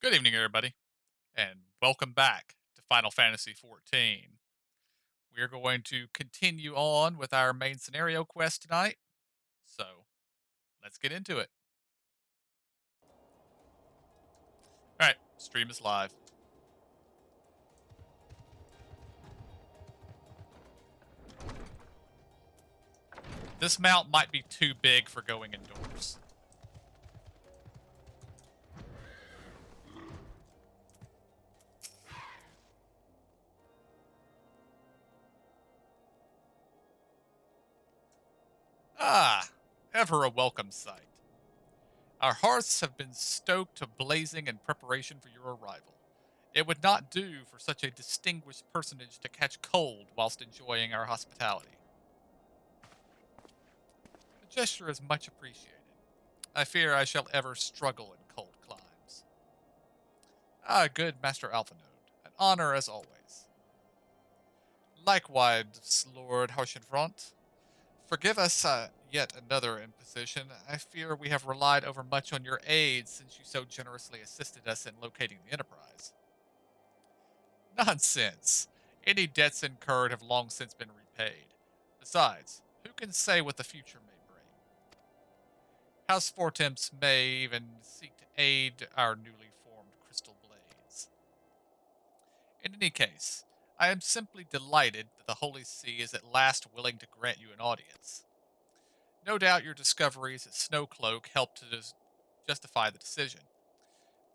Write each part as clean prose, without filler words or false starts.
Good evening, everybody, and welcome back to Final Fantasy XIV. We're going to continue on with our main scenario quest tonight, so let's get into it. All right, stream is live. This mount might be too big for going indoors. Ah, ever a welcome sight. Our hearths have been stoked to blazing in preparation for your arrival. It would not do for such a distinguished personage to catch cold whilst enjoying our hospitality. The gesture is much appreciated. I fear I shall ever struggle in cold climes. Ah, good Master Alphanode. An honor as always. Likewise, Lord Harshenfront. Forgive us yet another imposition. I fear we have relied overmuch on your aid since you so generously assisted us in locating the Enterprise. Nonsense. Any debts incurred have long since been repaid. Besides, who can say what the future may bring? House Fortemps may even seek to aid our newly formed Crystal Blades. In any case, I am simply delighted that the Holy See is at last willing to grant you an audience. No doubt your discoveries at Snowcloak helped to justify the decision.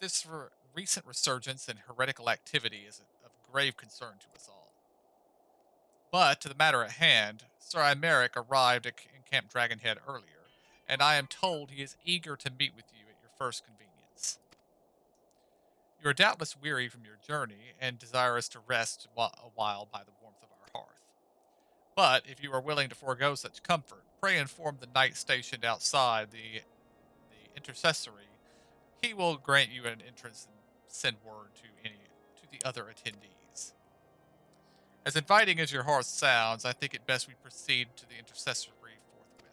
This recent resurgence in heretical activity is of grave concern to us all. But to the matter at hand, Sir Imeric arrived in Camp Dragonhead earlier, and I am told he is eager to meet with you at your first convenience. You are doubtless weary from your journey and desirous to rest a while by the warmth of our hearth. But if you are willing to forego such comfort, pray inform the knight stationed outside the intercessory. He will grant you an entrance and send word to the other attendees. As inviting as your hearth sounds, I think it best we proceed to the intercessory forthwith.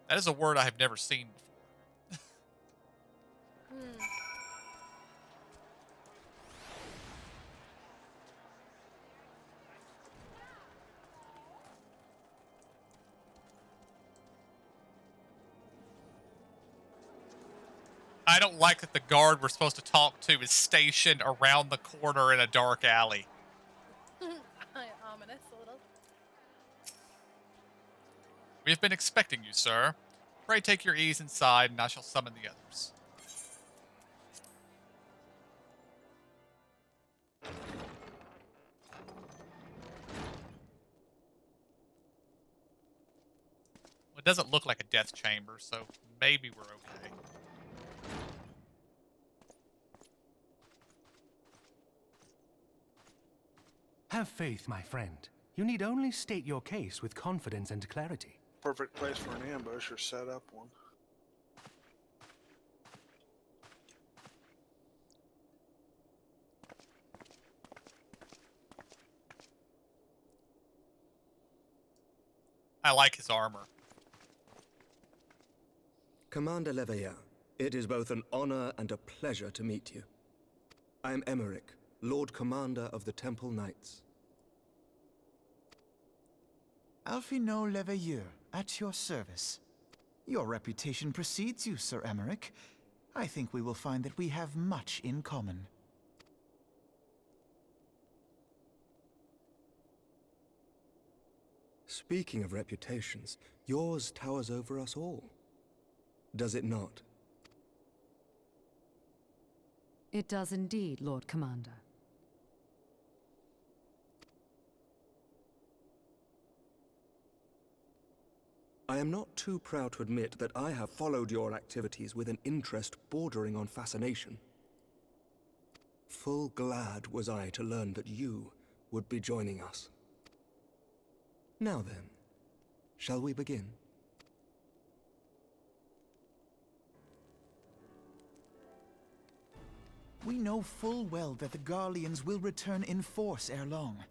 That is a word I have never seen before. Hmm. I don't like that the guard we're supposed to talk to is stationed around the corner in a dark alley. Ominous a little. We have been expecting you, sir. Pray take your ease inside, and I shall summon the others. Well, it doesn't look like a death chamber, so maybe we're okay. Have faith, my friend. You need only state your case with confidence and clarity. Perfect place for an ambush or set up one. I like his armor. Commander Leveilleur, it is both an honor and a pleasure to meet you. I am Emeric, Lord Commander of the Temple Knights. Alphino Leveilleur, at your service. Your reputation precedes you, Sir Emeric. I think we will find that we have much in common. Speaking of reputations, yours towers over us all. Does it not? It does indeed, Lord Commander. I am not too proud to admit that I have followed your activities with an interest bordering on fascination. Full glad was I to learn that you would be joining us. Now then, shall we begin? We know full well that the Garleans will return in force ere long.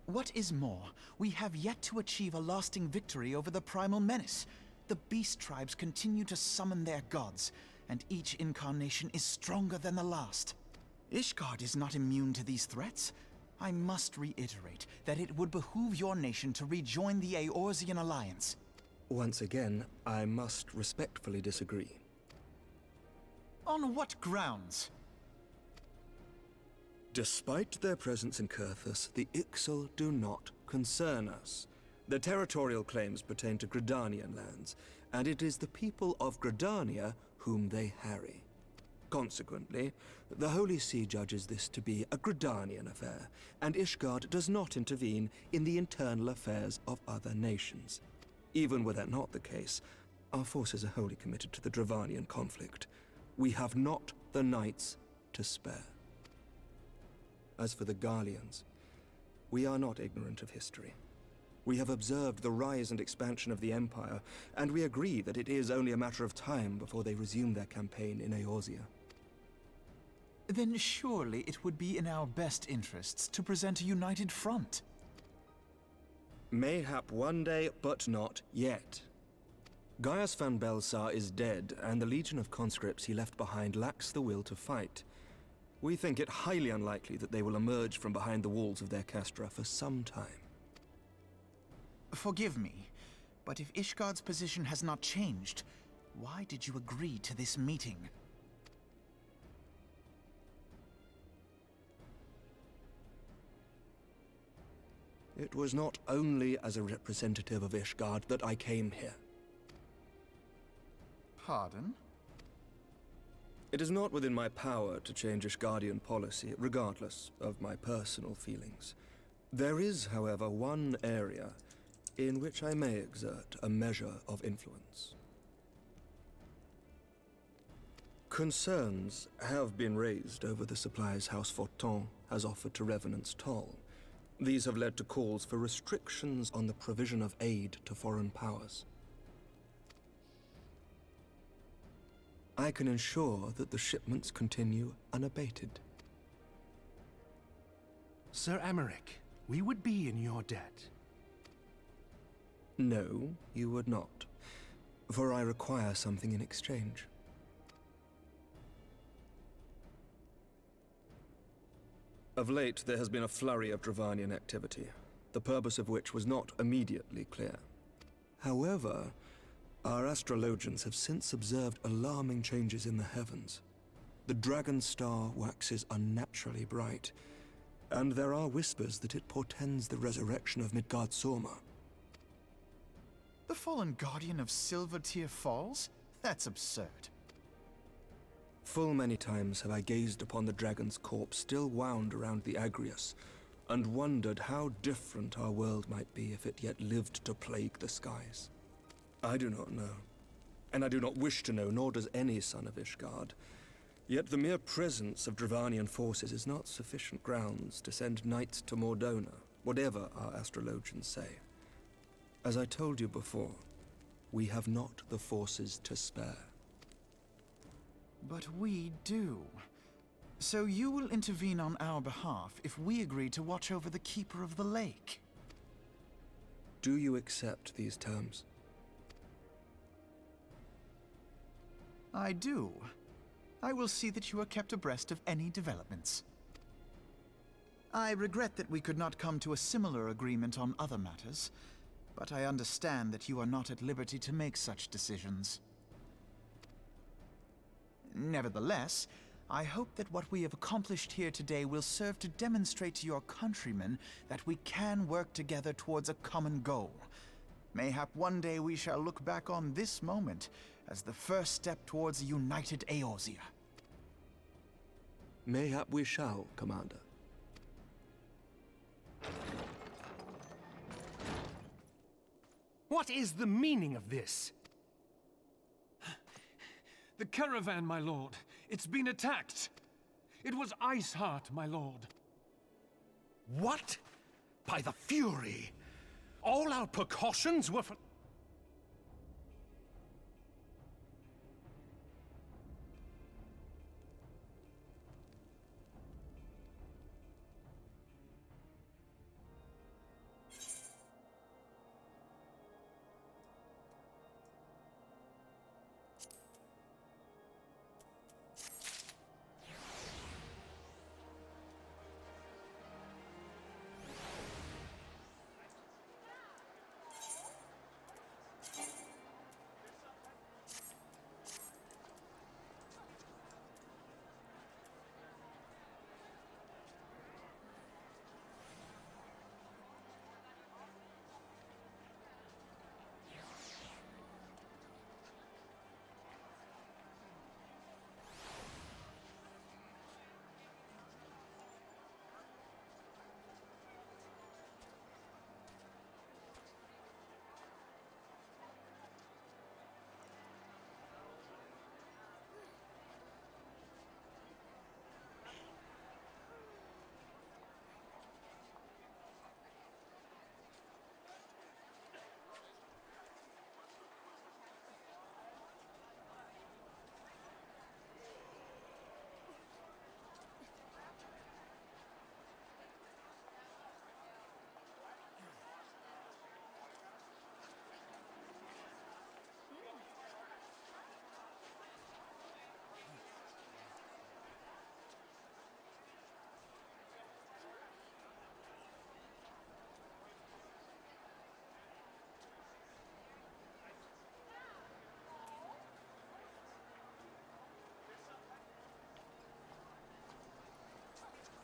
What is more, we have yet to achieve a lasting victory over the Primal Menace. The Beast Tribes continue to summon their gods, and each incarnation is stronger than the last. Ishgard is not immune to these threats. I must reiterate that it would behoove your nation to rejoin the Eorzean Alliance. Once again, I must respectfully disagree. On what grounds? Despite their presence in Kurthus, the Ixal do not concern us. Their territorial claims pertain to Gridanian lands, and it is the people of Gridania whom they harry. Consequently, the Holy See judges this to be a Gridanian affair, and Ishgard does not intervene in the internal affairs of other nations. Even were that not the case, our forces are wholly committed to the Dravanian conflict. We have not the knights to spare. As for the Garleans, we are not ignorant of history. We have observed the rise and expansion of the Empire, and we agree that it is only a matter of time before they resume their campaign in Eorzea. Then surely it would be in our best interests to present a united front. Mayhap one day, but not yet. Gaius van Belsar is dead, and the legion of conscripts he left behind lacks the will to fight. We think it highly unlikely that they will emerge from behind the walls of their castra for some time. Forgive me, but if Ishgard's position has not changed, why did you agree to this meeting? It was not only as a representative of Ishgard that I came here. Pardon? It is not within my power to change Ishgardian policy, regardless of my personal feelings. There is, however, one area in which I may exert a measure of influence. Concerns have been raised over the supplies House Fortin has offered to Revenant's Toll. These have led to calls for restrictions on the provision of aid to foreign powers. I can ensure that the shipments continue unabated. Sir Emmerich, we would be in your debt. No, you would not, for I require something in exchange. Of late, there has been a flurry of Dravanian activity, the purpose of which was not immediately clear. However, our astrologians have since observed alarming changes in the heavens. The dragon star waxes unnaturally bright, and there are whispers that it portends the resurrection of Midgard Sorma. The fallen guardian of Silvertear Falls? That's absurd. Full many times have I gazed upon the dragon's corpse still wound around the Agrius, and wondered how different our world might be if it yet lived to plague the skies. I do not know, and I do not wish to know, nor does any son of Ishgard. Yet the mere presence of Dravanian forces is not sufficient grounds to send knights to Mordona, whatever our astrologians say. As I told you before, we have not the forces to spare. But we do. So you will intervene on our behalf if we agree to watch over the Keeper of the Lake. Do you accept these terms? I do. I will see that you are kept abreast of any developments. I regret that we could not come to a similar agreement on other matters, but I understand that you are not at liberty to make such decisions. Nevertheless, I hope that what we have accomplished here today will serve to demonstrate to your countrymen that we can work together towards a common goal. Mayhap one day we shall look back on this moment as the first step towards a united Eorzea. Mayhap we shall, Commander. What is the meaning of this? The caravan, my lord. It's been attacked. It was Iceheart, my lord. What? By the Fury! All our precautions were for...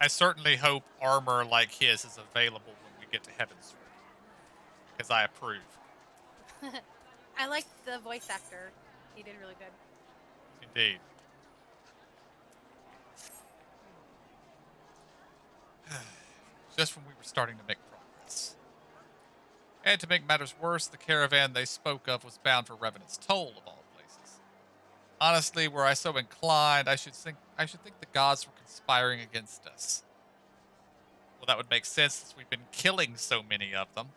I certainly hope armor like his is available when we get to Heaven's Sword, because I approve. I like the voice actor. He did really good. Indeed. Just when we were starting to make progress. And to make matters worse, the caravan they spoke of was bound for Revenant's Toll, of all places. Honestly, were I so inclined, I should think the gods were conspiring against us. Well, that would make sense since we've been killing so many of them.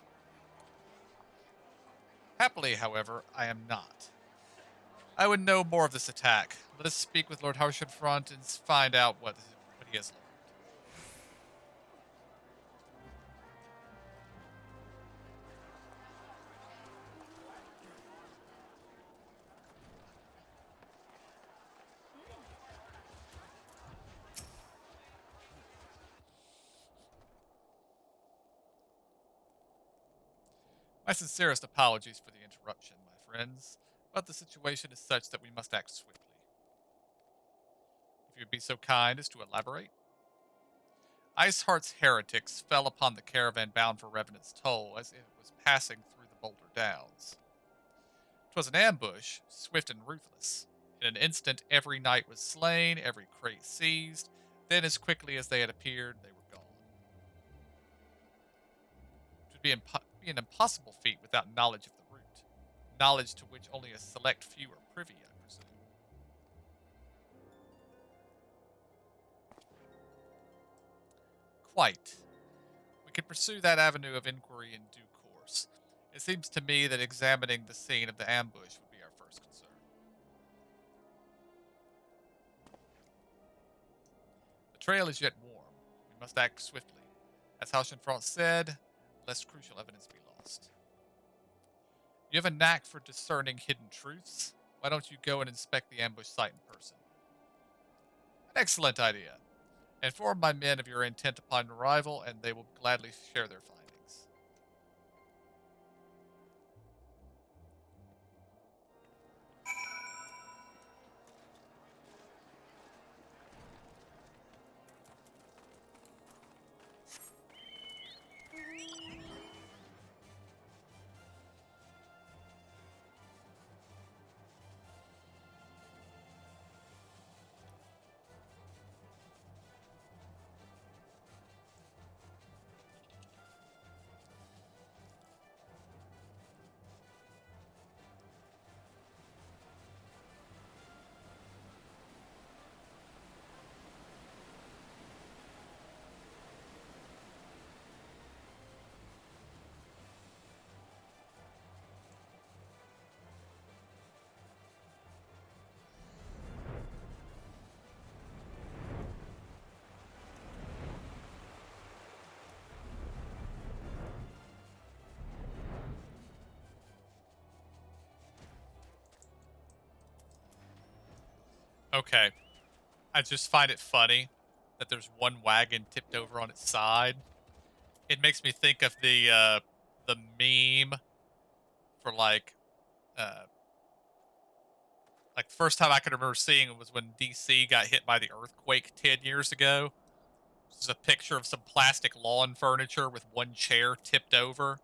Happily, however, I am not. I would know more of this attack. Let us speak with Lord Harshenfront and find out what he has learned. My sincerest apologies for the interruption, my friends, but the situation is such that we must act swiftly. If you would be so kind as to elaborate. Iceheart's heretics fell upon the caravan bound for Revenant's Toll as it was passing through the Boulder Downs. 'Twas an ambush, swift and ruthless. In an instant, every knight was slain, every crate seized. Then, as quickly as they had appeared, they were gone. It would be an impossible feat without knowledge of the route, knowledge to which only a select few are privy, I presume. Quite. We could pursue that avenue of inquiry in due course. It seems to me that examining the scene of the ambush would be our first concern. The trail is yet warm. We must act swiftly. As Haushenfront said, lest crucial evidence be lost. You have a knack for discerning hidden truths. Why don't you go and inspect the ambush site in person? An excellent idea. Inform my men of your intent upon arrival, and they will gladly share their findings. Okay. I just find it funny that there's one wagon tipped over on its side. It makes me think of the meme for like the first time I can remember seeing it was when DC got hit by the earthquake 10 years ago. This is a picture of some plastic lawn furniture with one chair tipped over.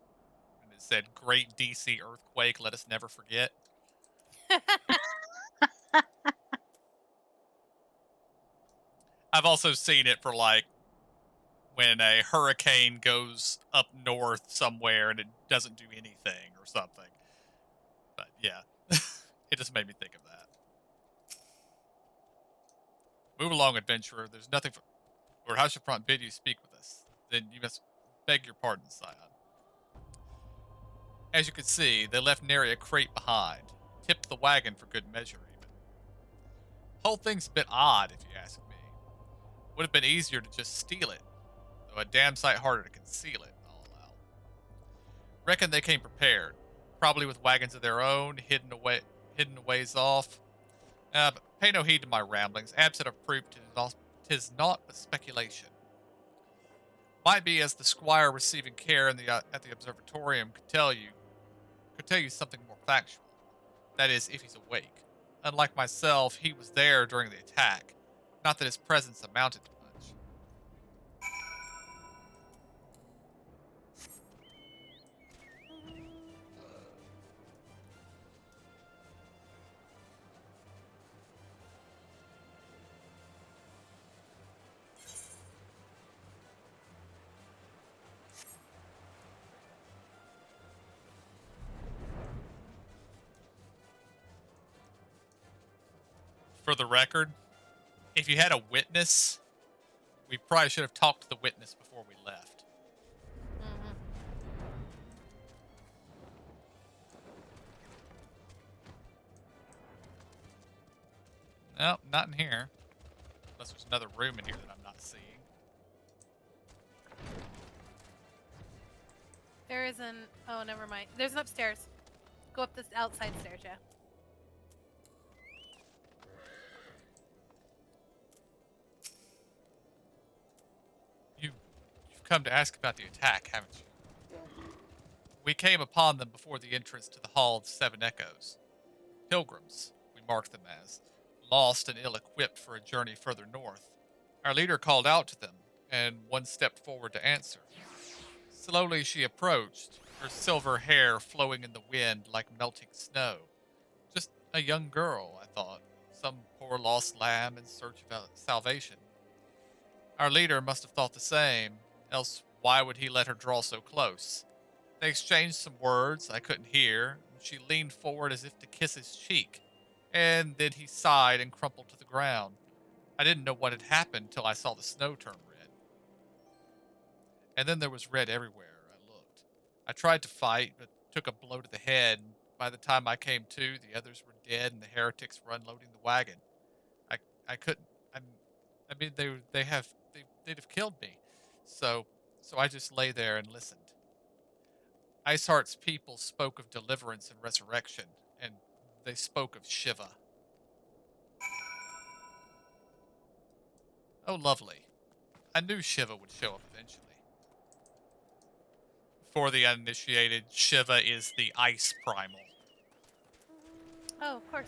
And it said, "Great DC earthquake, let us never forget." I've also seen it for like when a hurricane goes up north somewhere and it doesn't do anything or something. But yeah, it just made me think of that. Move along, adventurer. There's nothing for Lord Haushenfront bid you speak with us. Then you must beg your pardon, scion. As you can see, they left nary a crate behind. Tipped the wagon for good measure, even. Whole thing's a bit odd, if you ask me. Would have been easier to just steal it, though a damn sight harder to conceal it, I'll allow. Reckon they came prepared, probably with wagons of their own, hidden a ways off. But pay no heed to my ramblings. Absent of proof, 'tis naught but speculation. Might be as the squire receiving care at the observatorium could tell you something more factual. That is, if he's awake. Unlike myself, he was there during the attack. Not that his presence amounted to much. For the record, if you had a witness, we probably should have talked to the witness before we left. Mm-hmm. No, not in here. Unless there's another room in here that I'm not seeing. There isn't. Oh, never mind. There's an upstairs. Go up this outside stairs, yeah. You've come to ask about the attack, haven't you? We came upon them before the entrance to the Hall of Seven Echoes. Pilgrims, we marked them as, lost and ill-equipped for a journey further north. Our leader called out to them, and one stepped forward to answer. Slowly she approached, her silver hair flowing in the wind like melting snow. Just a young girl, I thought, some poor lost lamb in search of salvation. Our leader must have thought the same, else why would he let her draw so close? They exchanged some words I couldn't hear, and she leaned forward as if to kiss his cheek, and then he sighed and crumpled to the ground. I didn't know what had happened till I saw the snow turn red. And then there was red everywhere. I looked. I tried to fight, but took a blow to the head, and by the time I came to, the others were dead and the heretics were unloading the wagon. I couldn't. I mean, they'd have killed me. So I just lay there and listened. Iceheart's people spoke of deliverance and resurrection, and they spoke of Shiva. Oh, lovely. I knew Shiva would show up eventually. For the uninitiated, Shiva is the ice primal. Oh, of course.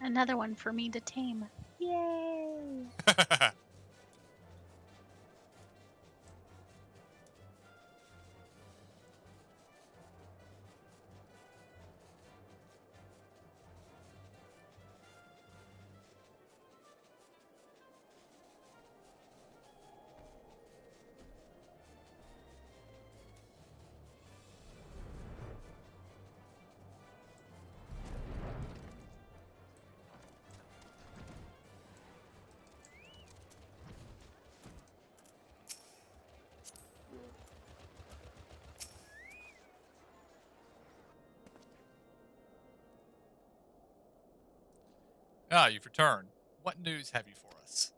Another one for me to tame. Yay! Ah, you've returned. What news have you for us?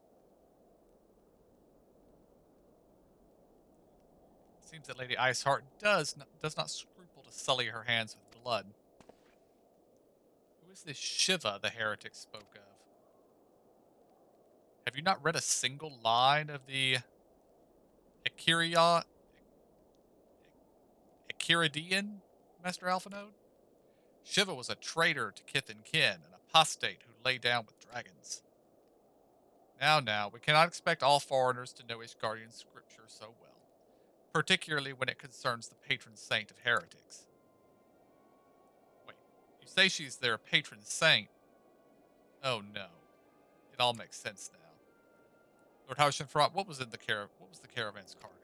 It seems that Lady Iceheart does not scruple to sully her hands with blood. Who is this Shiva the heretic spoke of? Have you not read a single line of the Akiridian, Master Alphanode? Shiva was a traitor to kith and kin, an apostate who lay down with dragons. Now, we cannot expect all foreigners to know Ishgardian scripture so well, particularly when it concerns the patron saint of heretics. Wait, you say she's their patron saint? Oh no, it all makes sense now. Lord Haushenfront, what was the caravan's cargo?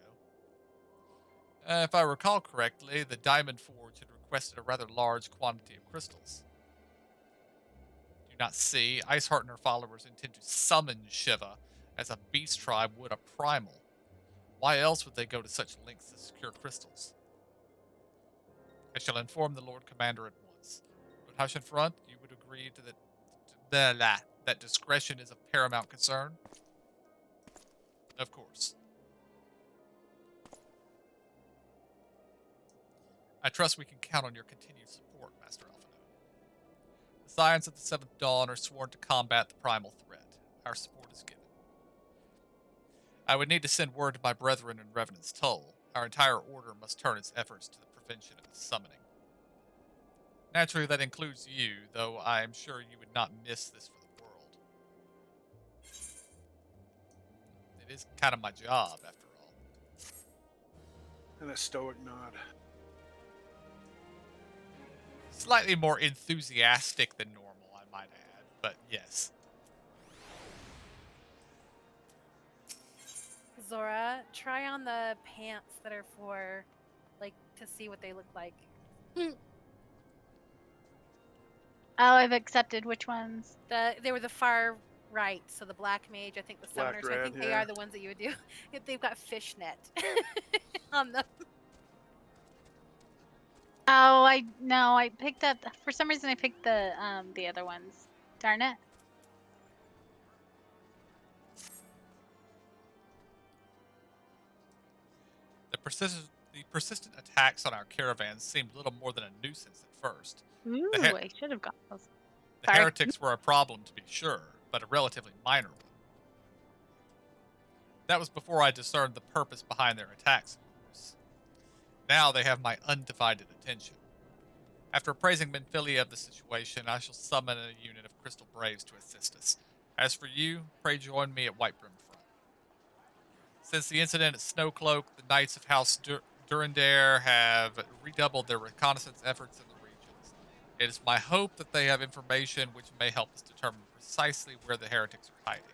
If I recall correctly, the Diamond Forge had requested a rather large quantity of crystals. Do you not see? Iceheart and her followers intend to summon Shiva as a beast tribe would a primal. Why else would they go to such lengths to secure crystals? I shall inform the Lord Commander at once. Lord Haushenfront, you would agree to that discretion is of paramount concern? Of course. I trust we can count on your continued support, Master Alphanode. The Scions of the Seventh Dawn are sworn to combat the primal threat. Our support is given. I would need to send word to my brethren in Revenant's Toll. Our entire order must turn its efforts to the prevention of the summoning. Naturally, that includes you, though I am sure you would not miss this for the world. It is kind of my job, after all. And a stoic nod. Slightly more enthusiastic than normal, I might add, but yes. Zora, try on the pants that are for, like, to see what they look like. Oh, I've accepted which ones. They were the far right, so the black mage, I think the Black summoner. So I red, think they yeah. are the ones that you would do. If they've got fishnet on them. Oh, I picked up for some reason I picked the other ones. Darn it. The persistent attacks on our caravans seemed little more than a nuisance at first. Ooh, I should have got those. The Sorry. heretics were a problem, to be sure, but a relatively minor one. That was before I discerned the purpose behind their attacks, of course. Now they have my undivided attention. After appraising Menphilia of the situation, I shall summon a unit of Crystal Braves to assist us. As for you, pray join me at Whitebrim Front. Since the incident at Snowcloak, the Knights of House Durandare have redoubled their reconnaissance efforts in the regions. It is my hope that they have information which may help us determine precisely where the heretics are hiding.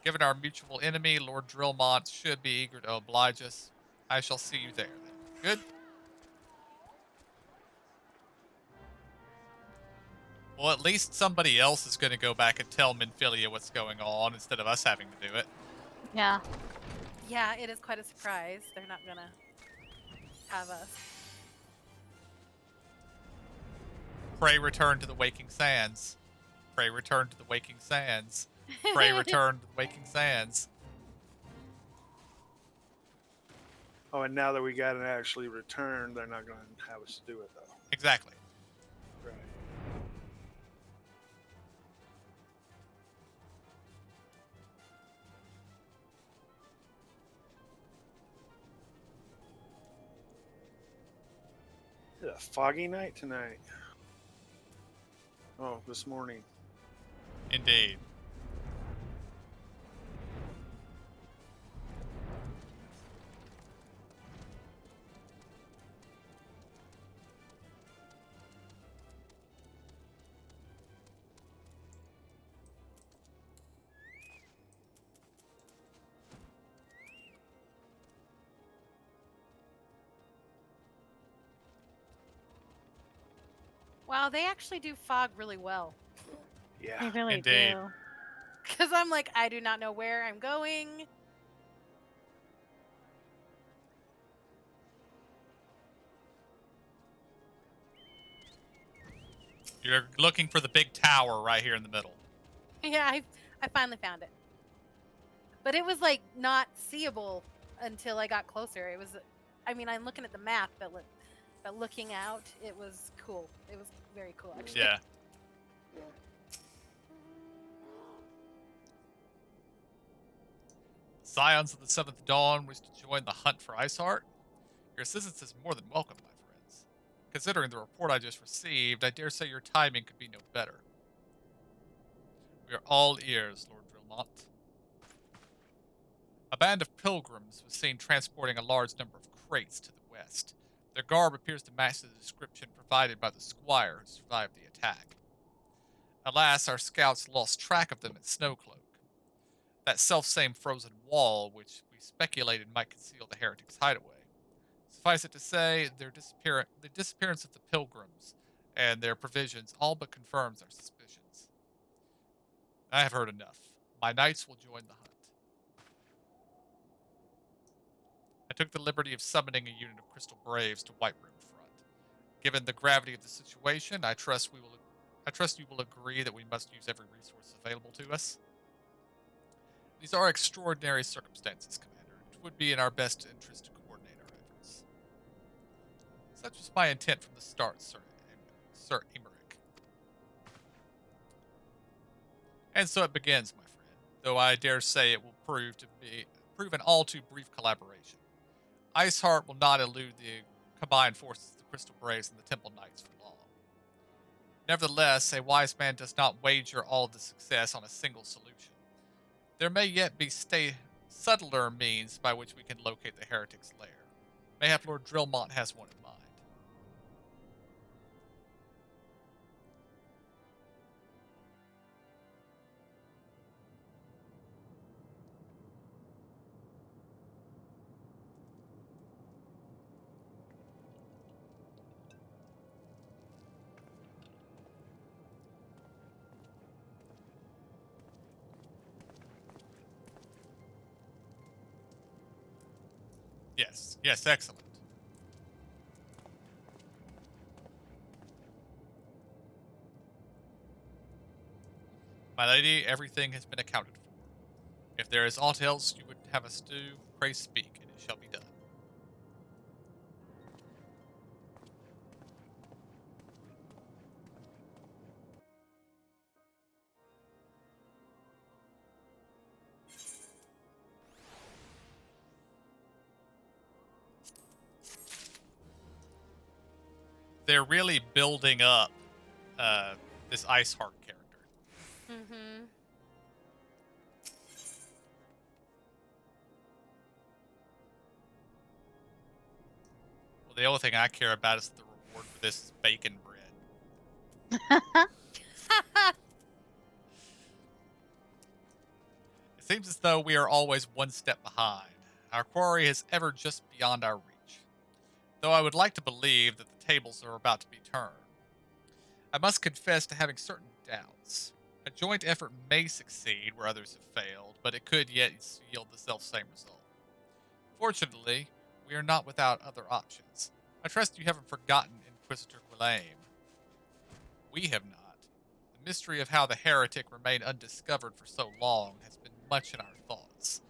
Given our mutual enemy, Lord Drillmont should be eager to oblige us. I shall see you there, then. Good? Well, at least somebody else is going to go back and tell Menphilia what's going on instead of us having to do it. Yeah. Yeah, it is quite a surprise. They're not gonna have us. Pray return to the waking sands. Pray return to the waking sands. Pray return to the waking sands. Oh, and now that we got it actually returned, they're not going to have us do it, though. Exactly. Right. It's a foggy night tonight. Oh, this morning. Indeed. Wow, they actually do fog really well. They Yeah. really Indeed. do. Because I'm like, I do not know where I'm going. You're looking for the big tower right here in the middle. Yeah, I finally found it. But it was like not seeable until I got closer. It was, I mean, I'm looking at the map, but looking out, it was cool. It was very cool, actually. Yeah. Scions of the Seventh Dawn wish to join the hunt for Iceheart? Your assistance is more than welcome, my friends. Considering the report I just received, I dare say your timing could be no better. We are all ears, Lord Drillmont. A band of pilgrims was seen transporting a large number of crates to the west. Their garb appears to match the description provided by the squire who survived the attack. Alas, our scouts lost track of them at Snowcloak. That self-same frozen wall, which we speculated might conceal the heretics' hideaway. Suffice it to say, the disappearance of the pilgrims and their provisions all but confirms our suspicions. I have heard enough. My knights will join the hunt. I took the liberty of summoning a unit of Crystal Braves to Whitebrim Front. Given the gravity of the situation, I trust you will agree that we must use every resource available to us. These are extraordinary circumstances, Commander. It would be in our best interest to coordinate our efforts. Such was my intent from the start, Sir Emmerich. And so it begins, my friend, though I dare say it will prove an all too brief collaboration. Iceheart will not elude the combined forces of the Crystal Braves and the Temple Knights for long. Nevertheless, a wise man does not wager all of the success on a single solution. There may yet be subtler means by which we can locate the heretic's lair. Mayhap Lord Drillmont has one in mind. Yes, yes, excellent. My lady, everything has been accounted for. If there is aught else you would have us do, pray speak, and it shall be done. They're really building up this Iceheart character. Mm-hmm. Well, the only thing I care about is the reward for this is bacon bread. It seems as though we are always one step behind. Our quarry is ever just beyond our reach. Though I would like to believe that the tables are about to be turned. I must confess to having certain doubts. A joint effort may succeed where others have failed, but it could yet yield the self-same result. Fortunately, we are not without other options. I trust you haven't forgotten Inquisitor Guillaume. We have not. The mystery of how the heretic remained undiscovered for so long has been much in our thoughts,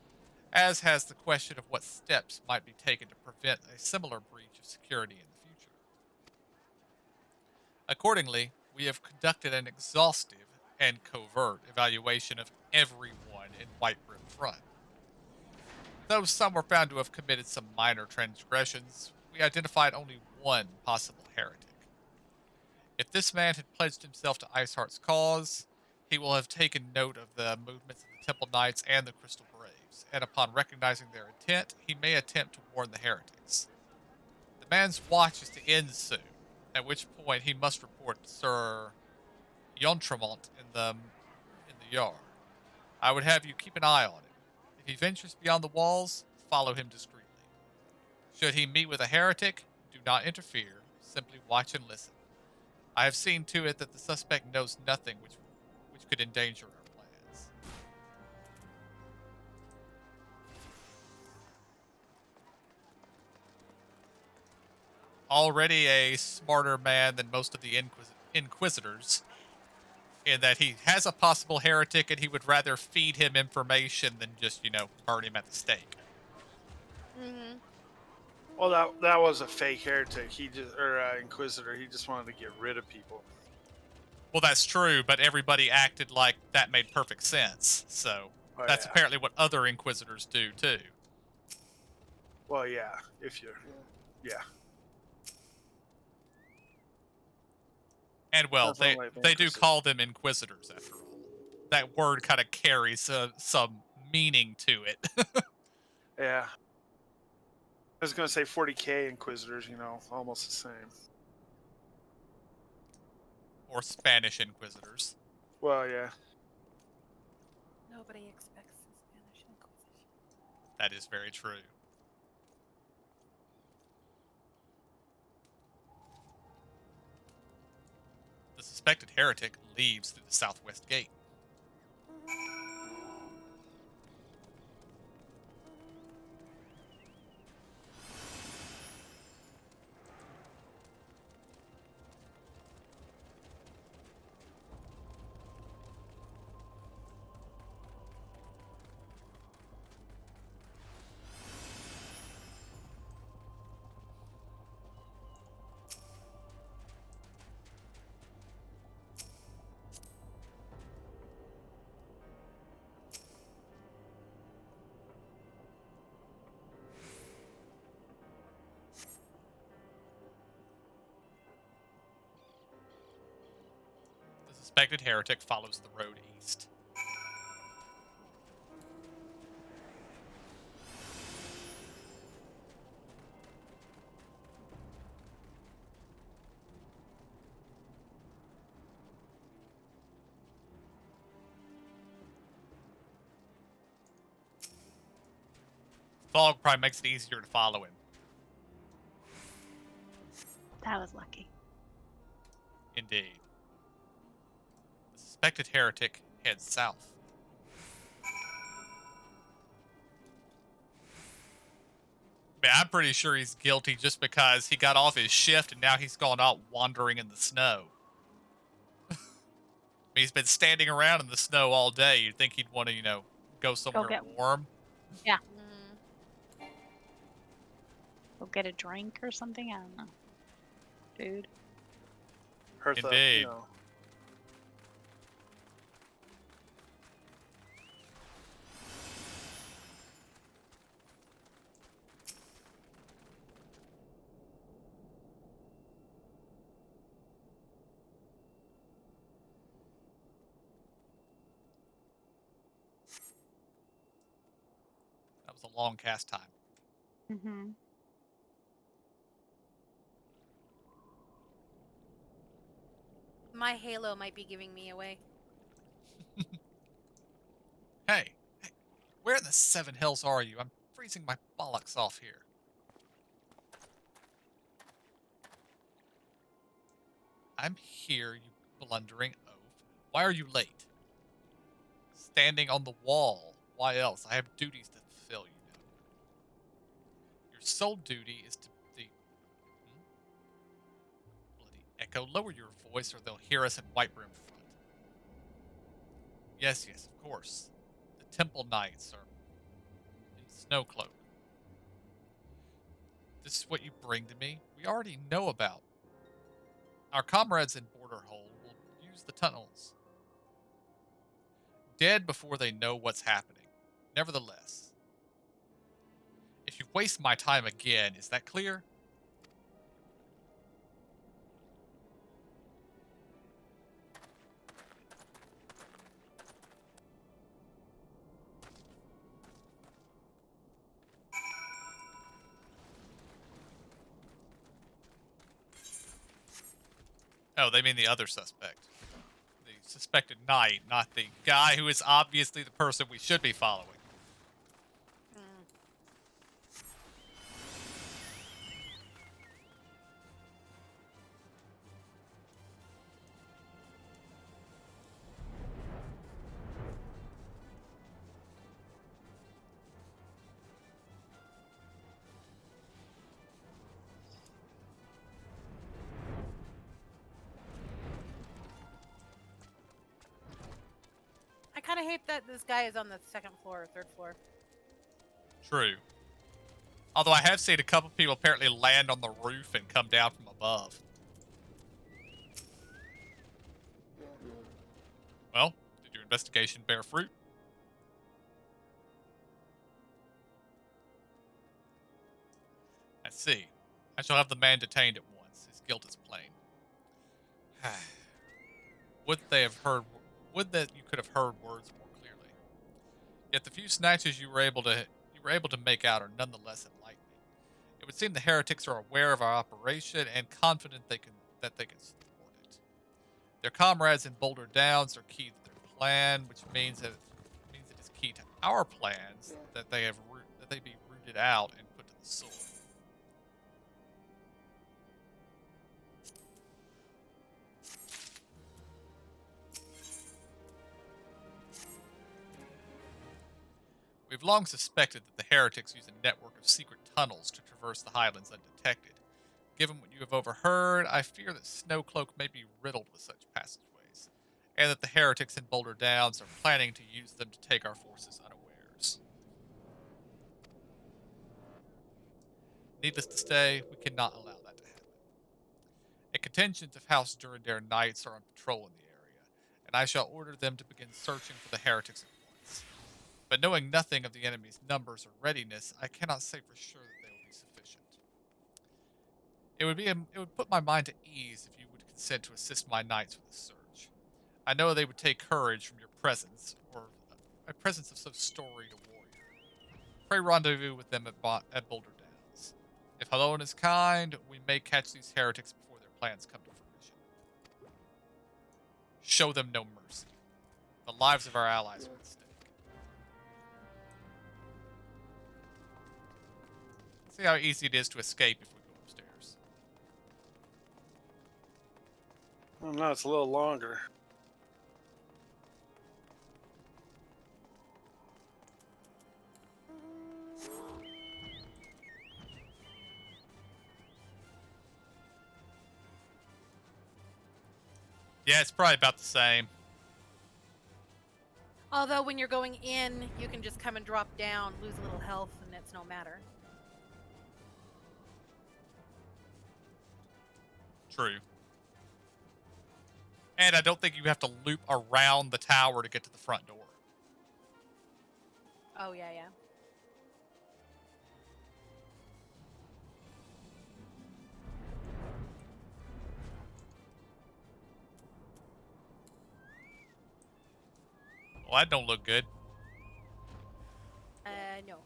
as has the question of what steps might be taken to prevent a similar breach of security in the future. Accordingly, we have conducted an exhaustive and covert evaluation of everyone in Whiterip Front. Though some were found to have committed some minor transgressions, we identified only one possible heretic. If this man had pledged himself to Iceheart's cause, he will have taken note of the movements of the Temple Knights and the Crystal Braves, and upon recognizing their intent, he may attempt to warn the heretics. The man's watch is to end soon, at which point he must report to Sir Yontremont in the yard. I would have you keep an eye on him. If he ventures beyond the walls, follow him discreetly. Should he meet with a heretic, do not interfere, simply watch and listen. I have seen to it that the suspect knows nothing which could endanger our plans. Already a smarter man than most of the Inquisitors, in that he has a possible heretic and he would rather feed him information than just, burn him at the stake. Mm-hmm. Well, that was a fake heretic. Inquisitor. He just wanted to get rid of people. Well, that's true, but everybody acted like that made perfect sense. So that's apparently what other Inquisitors do too. Well, yeah. Yeah. And well, Nothing like they do Inquisitor. call them Inquisitors after all. That word kind of carries some meaning to it. Yeah. I was going to say 40k Inquisitors, almost the same. Or Spanish Inquisitors. Well, yeah. Nobody expects the Spanish Inquisition. That is very true. The suspected heretic leaves through the southwest gate. The suspected heretic follows the road east. Fog probably makes it easier to follow him. That was lucky. Indeed. The suspected heretic heads south. Man, I'm pretty sure he's guilty just because he got off his shift and now he's gone out wandering in the snow. He's been standing around in the snow all day. You'd think he'd want to, go somewhere get- warm. Yeah. Mm. Go get a drink or something. I don't know. Food. Hertha, Indeed. That was a long cast time. Mm-hmm. My halo might be giving me away. Hey, where in the seven hills are you? I'm freezing my bollocks off here. I'm here, you blundering oaf. Why are you late? Standing on the wall. Why else? I have duties to fulfill, you know. Your sole duty is to the... Bloody echo. Lower your voice or they'll hear us in Whitebrim Front. Yes, of course. The Temple Knights are in Snowcloak. This is what you bring to me? We already know about. Our comrades in Borderhold will use the tunnels. Dead before they know what's happening. Nevertheless. If you waste my time again, is that clear? Oh, they mean the other suspect. The suspected knight, not the guy who is obviously the person we should be following. Mm. I kind of hate that this guy is on the second floor or third floor. True. Although I have seen a couple people apparently land on the roof and come down from above. Well, did your investigation bear fruit? I see. I shall have the man detained at once. His guilt is plain. Would that you could have heard words more clearly. Yet the few snatches you were able to make out are nonetheless enlightening. It would seem the heretics are aware of our operation and confident that they can thwart it. Their comrades in Boulder Downs are key to their plan, which means it is key to our plans that they be rooted out and put to the sword. We've long suspected that the heretics use a network of secret tunnels to traverse the highlands undetected. Given what you have overheard, I fear that Snowcloak may be riddled with such passageways, and that the heretics in Boulder Downs are planning to use them to take our forces unawares. Needless to say, we cannot allow that to happen. A contingent of House Durandare Knights are on patrol in the area, and I shall order them to begin searching for the heretics at once. But knowing nothing of the enemy's numbers or readiness, I cannot say for sure that they will be sufficient. It would put my mind at ease if you would consent to assist my knights with the search. I know they would take courage from your presence, or a presence of so storied a warrior. Pray rendezvous with them at Boulder Downs. If Halloan is kind, we may catch these heretics before their plans come to fruition. Show them no mercy. The lives of our allies are at stake. See how easy it is to escape if we go upstairs. Well, no, it's a little longer. Yeah, it's probably about the same. Although when you're going in, you can just come and drop down, lose a little health, and it's no matter. True. And I don't think you have to loop around the tower to get to the front door. Oh, yeah, yeah. Well, that don't look good. No.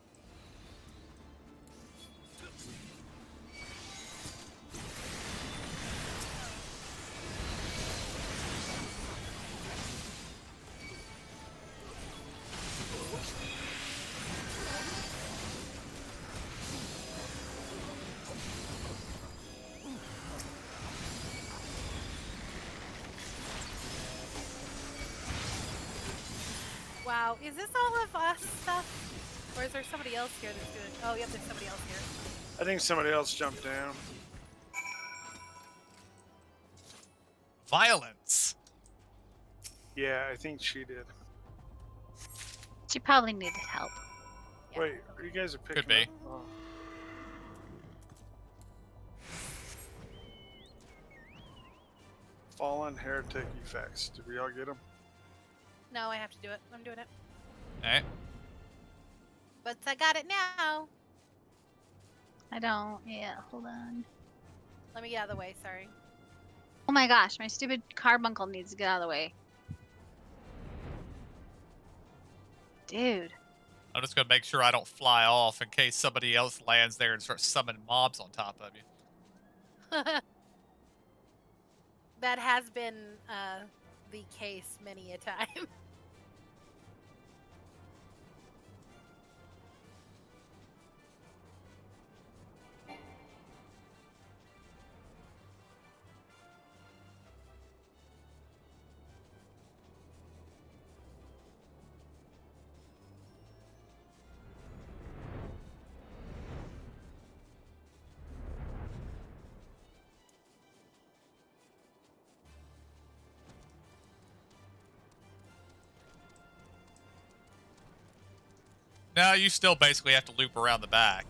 Wow, is this all of us stuff? Or is there somebody else here that's doing... Oh, yep, there's somebody else here. I think somebody else jumped down. Violence. Yeah, I think she did. She probably needed help. Yeah. Wait, are you guys picking Could be. up? Oh. Fallen heretic effects. Did we all get them? No, I have to do it. I'm doing it. Alright. But I got it now. I don't. Yeah, hold on. Let me get out of the way, sorry. Oh my gosh, my stupid carbuncle needs to get out of the way. Dude. I'm just gonna make sure I don't fly off in case somebody else lands there and starts summoning mobs on top of you. That has been the case many a time. No, you still basically have to loop around the back,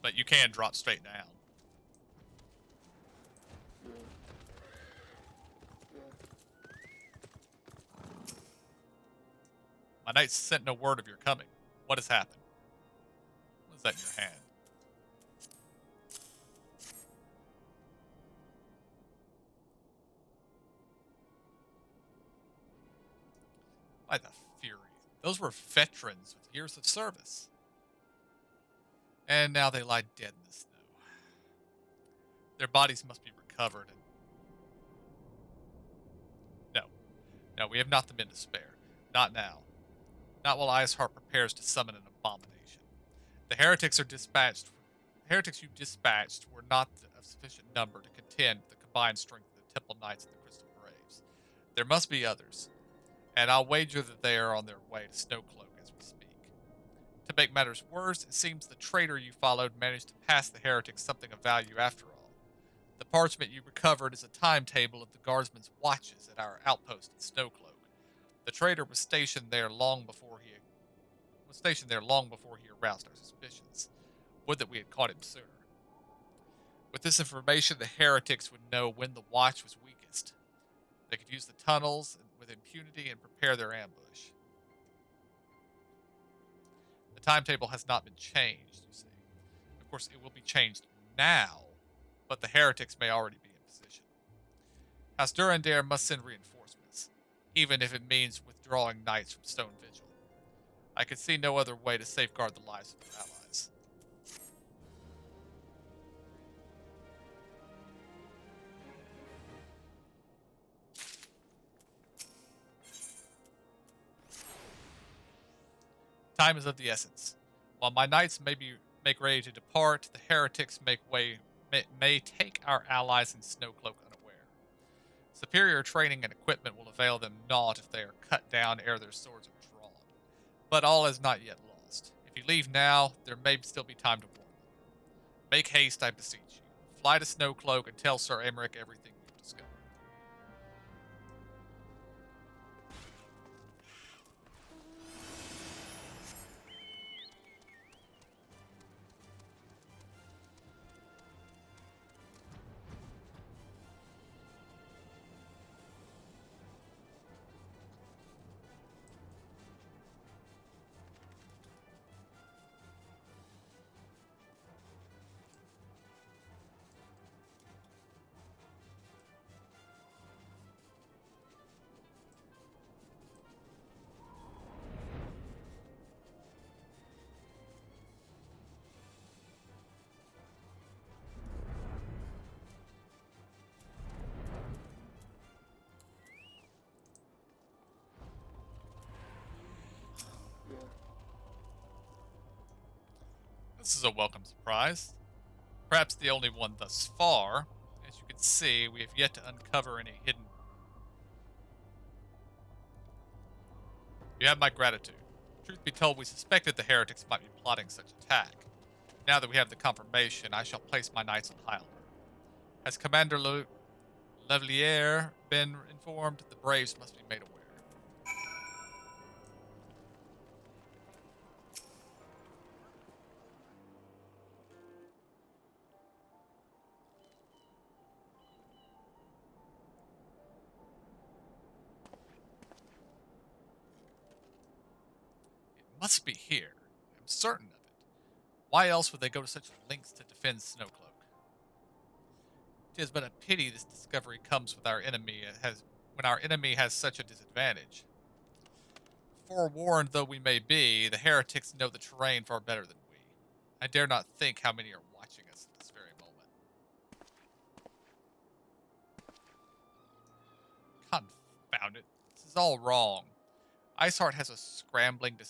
but you can drop straight down. My knights sent no word of your coming. What has happened? What is that in your hand? By the fury. Those were veterans with years of service. And now they lie dead in the snow. Their bodies must be recovered and... No, we have not the men to spare. Not now. Not while Iceheart prepares to summon an abomination. The heretics you dispatched were not of sufficient number to contend with the combined strength of the Temple Knights and the Crystal Braves. There must be others, and I'll wager that they are on their way to Snowcloak as we speak. To make matters worse, it seems the traitor you followed managed to pass the heretics something of value after all. The parchment you recovered is a timetable of the guardsmen's watches at our outpost at Snowcloak. The traitor was stationed there long before he aroused our suspicions. Would that we had caught him sooner. With this information, the heretics would know when the watch was weakest. They could use the tunnels with impunity and prepare their ambush. The timetable has not been changed, you see. Of course, it will be changed now, but the heretics may already be in position. House Durandare must send reinforcements, even if it means withdrawing knights from Stone Vigil. I could see no other way to safeguard the lives of their allies. Time is of the essence. While my knights make ready to depart, the heretics may take our allies in Snowcloak unaware. Superior training and equipment will avail them naught if they are cut down ere their swords are drawn. But all is not yet lost. If you leave now, there may still be time to warn them. Make haste, I beseech you. Fly to Snowcloak and tell Sir Emeric everything you've discovered. This is a welcome surprise. Perhaps the only one thus far. As you can see, we have yet to uncover any hidden... You have my gratitude. Truth be told, we suspected the heretics might be plotting such attack. Now that we have the confirmation, I shall place my knights on high alert. Has Commander Levelier been informed? The Braves must be made aware. It must be here. I'm certain of it. Why else would they go to such lengths to defend Snowcloak? 'Tis but a pity this discovery comes with our enemy when our enemy has such a disadvantage. Forewarned though we may be, the heretics know the terrain far better than we. I dare not think how many are watching us at this very moment. Confound it. This is all wrong. Iceheart has us scrambling to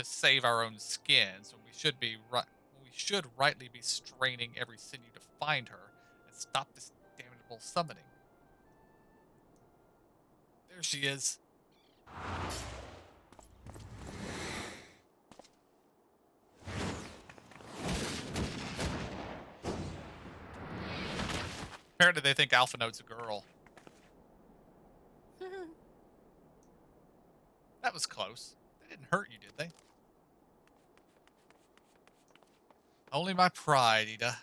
save our own skins when we should rightly be straining every sinew to find her and stop this damnable summoning. There she is. Apparently they think Alpha Node's a girl. That was close. They didn't hurt you, did they? Only my pride, Ida.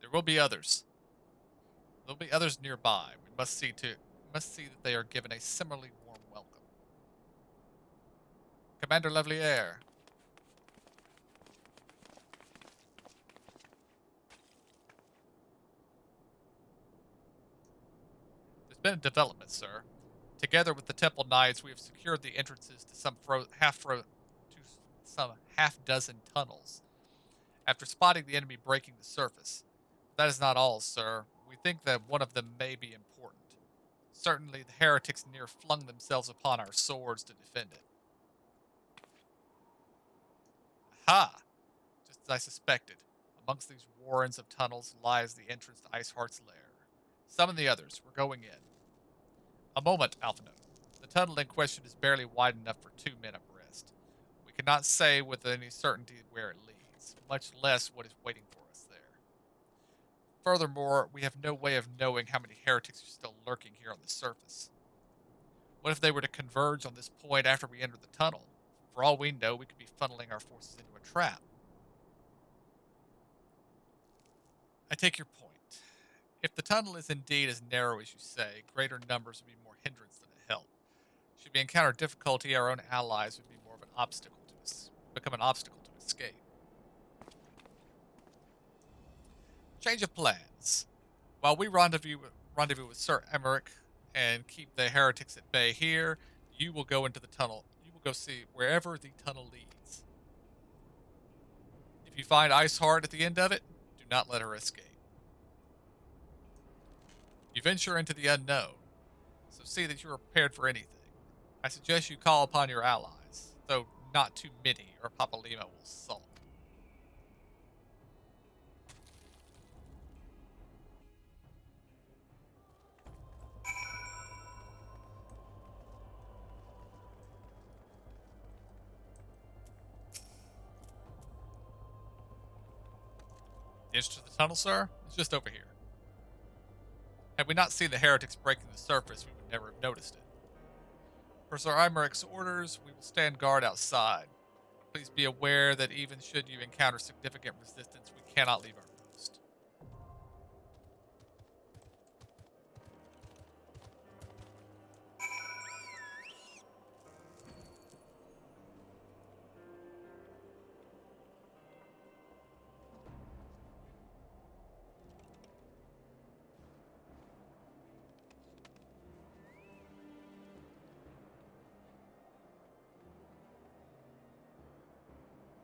There will be others. There'll be others nearby. We must see that they are given a similarly warm welcome. Commander Levelier. There's been a development, sir. Together with the Temple Knights, we have secured the entrances to some half-dozen tunnels. After spotting the enemy breaking the surface. That is not all, sir. We think that one of them may be important. Certainly, the heretics near flung themselves upon our swords to defend it. Aha! Just as I suspected, amongst these warrens of tunnels lies the entrance to Iceheart's lair. Summon the others. We're going in. A moment, Alpha Note. The tunnel in question is barely wide enough for 2 men abreast. We cannot say with any certainty where it leads, much less what is waiting for us there. Furthermore, we have no way of knowing how many heretics are still lurking here on the surface. What if they were to converge on this point after we enter the tunnel? For all we know, we could be funneling our forces into a trap. I take your point. If the tunnel is indeed as narrow as you say, greater numbers would be more hindrance than a help. Should we encounter difficulty, our own allies would be more of an obstacle to us, become an obstacle to escape. Change of plans. While we rendezvous with Sir Emmerich and keep the heretics at bay here, you will go into the tunnel. You will go see wherever the tunnel leads. If you find Iceheart at the end of it, do not let her escape. You venture into the unknown, so see that you are prepared for anything. I suggest you call upon your allies, though not too many, or Papa Lima will sulk. The entrance to the tunnel, sir, is just over here. Had we not seen the heretics breaking the surface, we would never have noticed it. Per Sir Imerich's orders, we will stand guard outside. Please be aware that even should you encounter significant resistance, we cannot leave our post.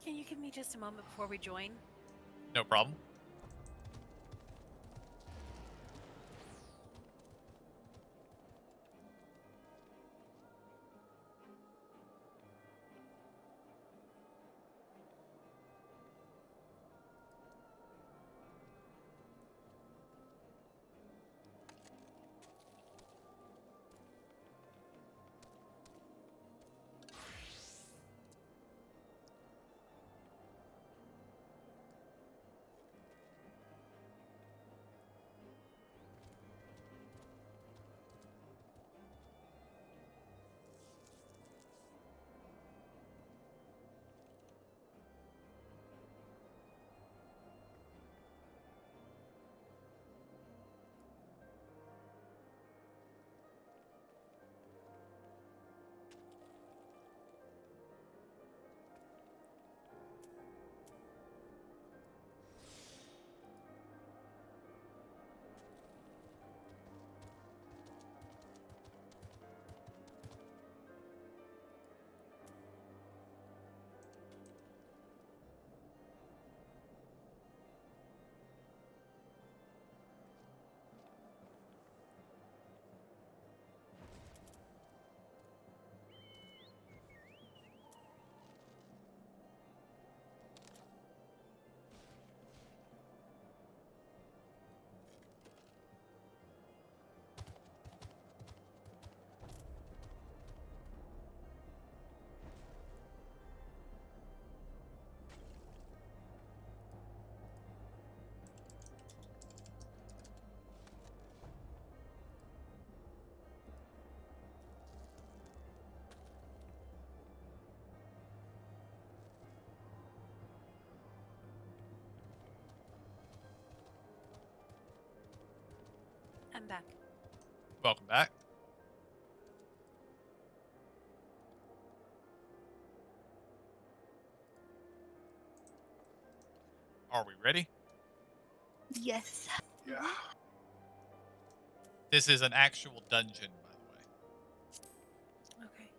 Can you give me just a moment before we join? No problem. I'm back. Welcome back. Are we ready? Yes. Yeah. This is an actual dungeon, by the way. Okay.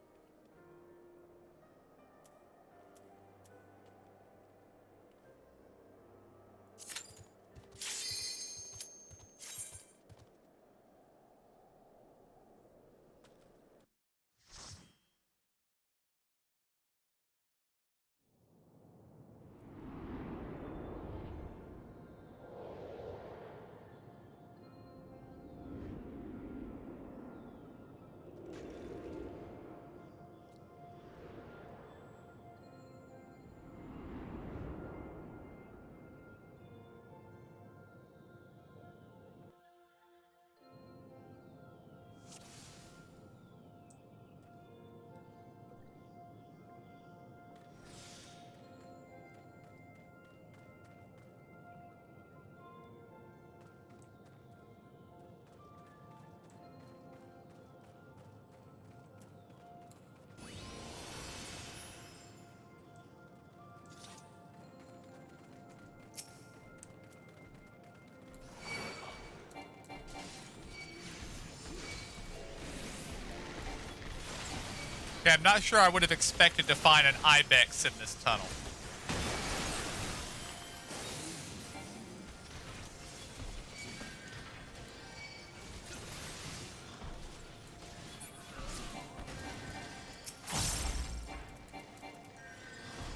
Okay, I'm not sure I would have expected to find an ibex in this tunnel.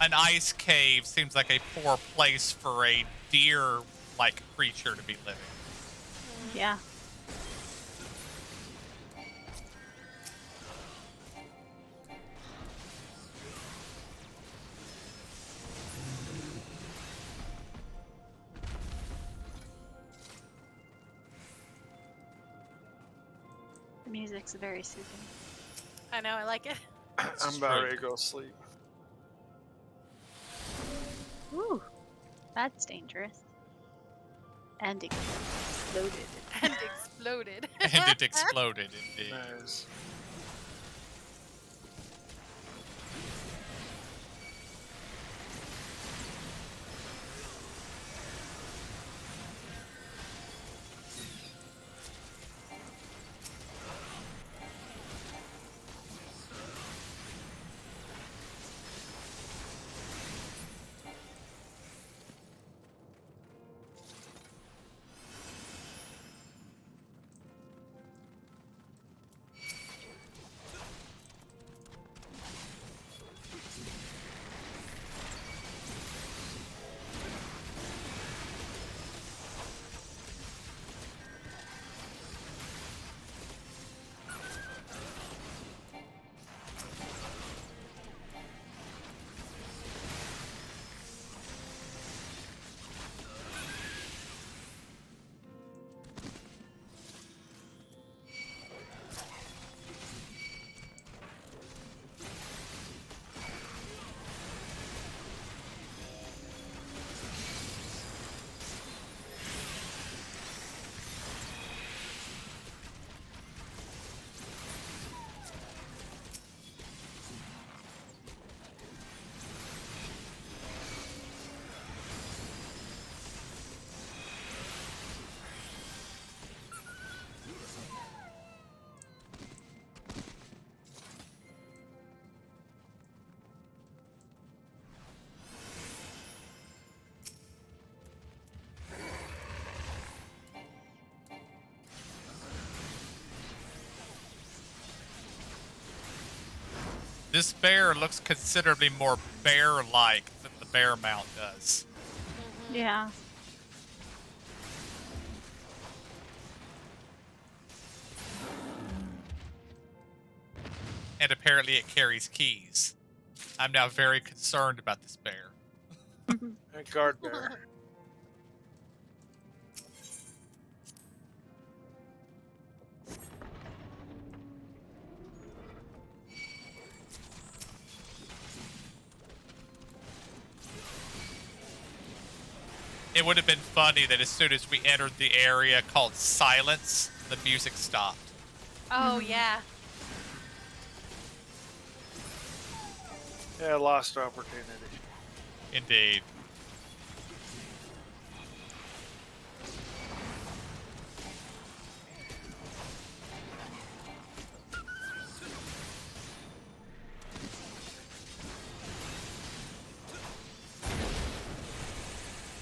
An ice cave seems like a poor place for a deer-like creature to be living. Yeah. The music's very soothing. I know, I like it. I'm about ready to go sleep. Ooh, that's dangerous. And exploded. And exploded. And it exploded, indeed. Nice. This bear looks considerably more bear-like than the bear mount does. Yeah. And apparently it carries keys. I'm now very concerned about this bear. A guard bear. It would have been funny that as soon as we entered the area called Silence, the music stopped. Oh yeah. Yeah, lost opportunity. Indeed.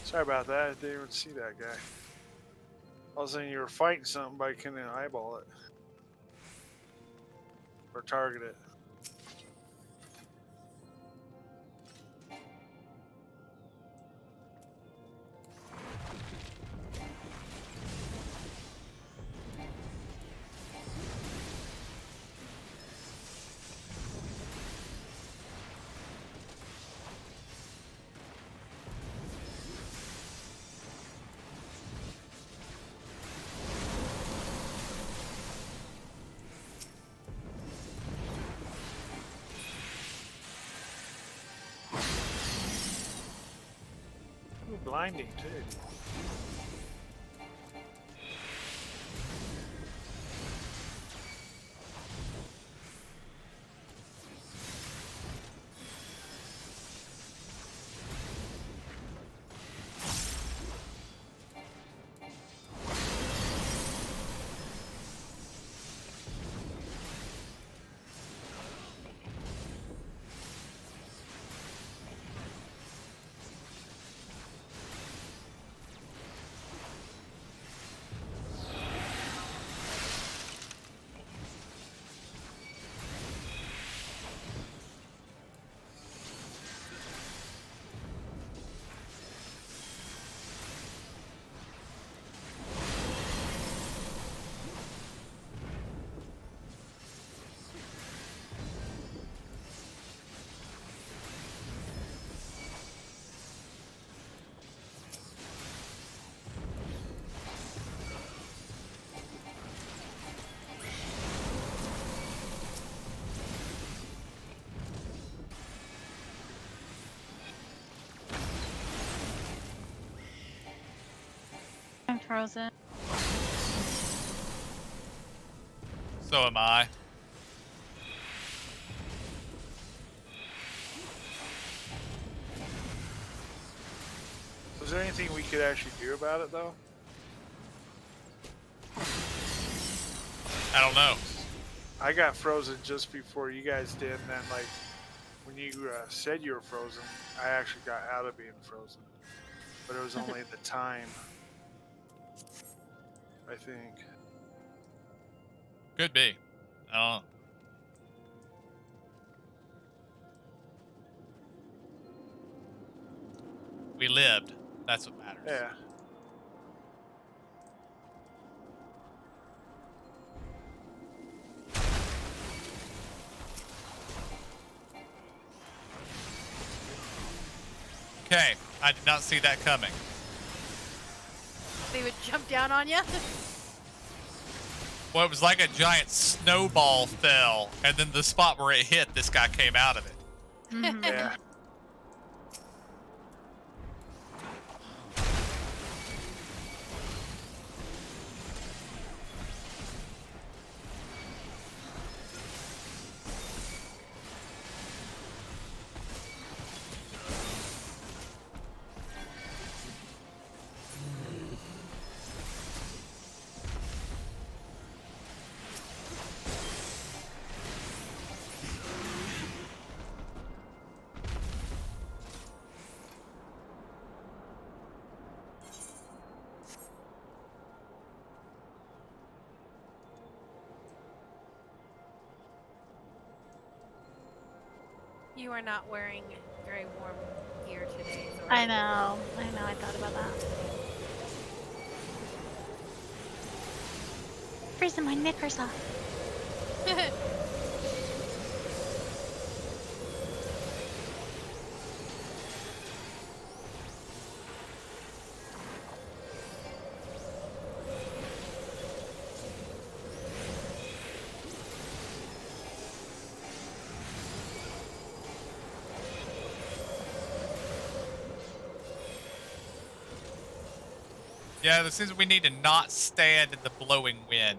Sorry about that. I didn't even see that guy. All of a sudden you were fighting something, but I couldn't eyeball it. Or target it. Ooh, blinding too. I'm frozen. So am I. Was there anything we could actually do about it though? I don't know. I got frozen just before you guys did, and then like when you said you were frozen, I actually got out of being frozen. But it was only the time, I think. Could be. I don't know. We lived. That's what matters. Yeah. Okay, I did not see that coming. They would jump down on you. Well, it was like a giant snowball fell, and then the spot where it hit, this guy came out of it. Yeah. You are not wearing very warm gear today. Zora. I know. I thought about that. Freezing my knickers off. Yeah, it seems we need to not stand in the blowing wind.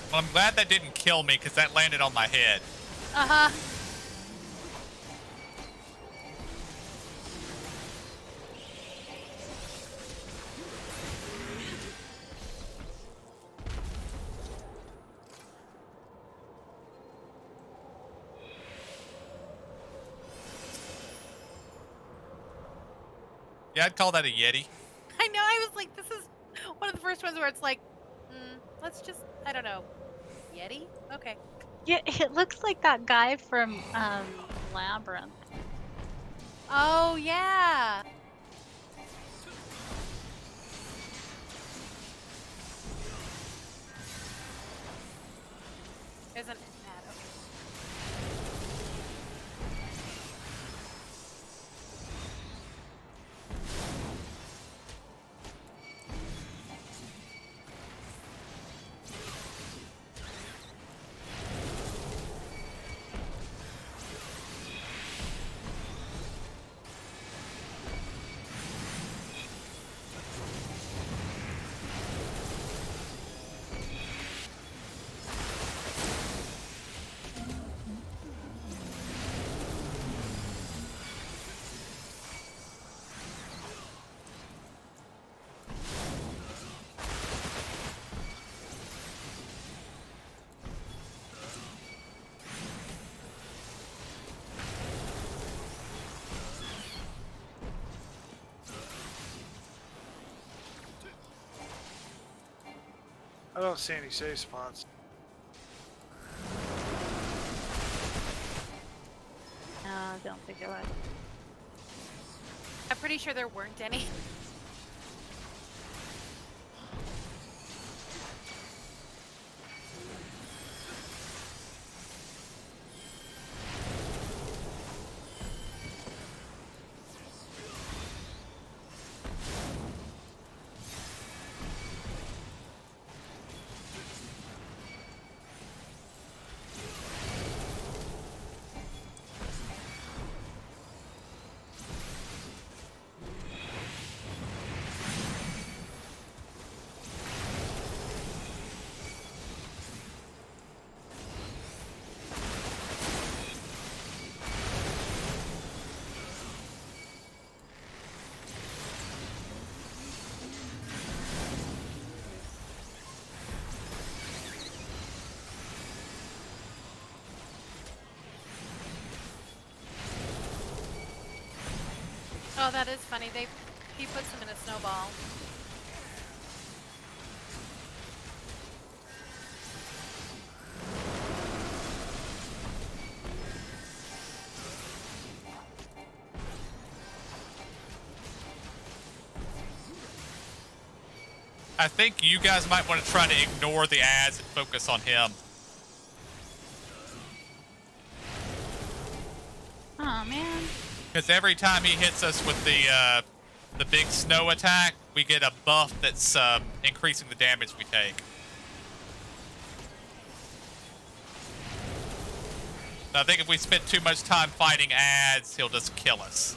Well, I'm glad that didn't kill me because that landed on my head. Uh-huh. Yeah, I'd call that a Yeti. I know. I was like, this is one of the first ones where it's like, let's just, I don't know, Yeti? Okay. Yeah, it looks like that guy from Labyrinth. Oh, yeah. There's an ad. Okay. I don't see any safe spots. No, I don't think there was. I'm pretty sure there weren't any. Oh, that is funny. He puts them in a snowball. I think you guys might want to try to ignore the ads and focus on him. Oh man. Because every time he hits us with the big snow attack, we get a buff that's increasing the damage we take. I think if we spend too much time fighting ads, he'll just kill us.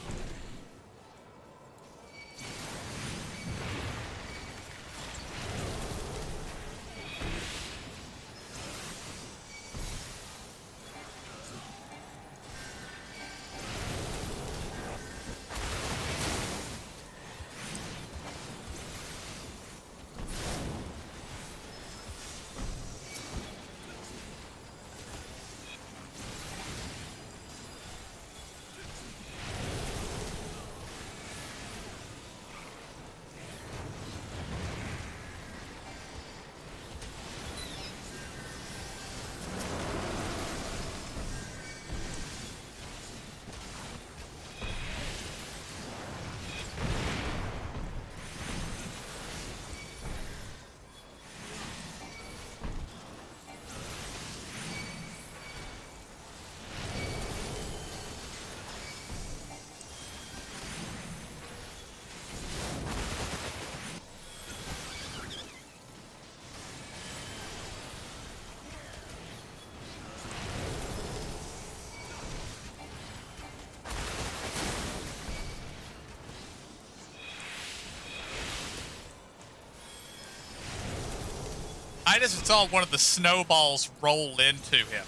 I just saw one of the snowballs roll into him.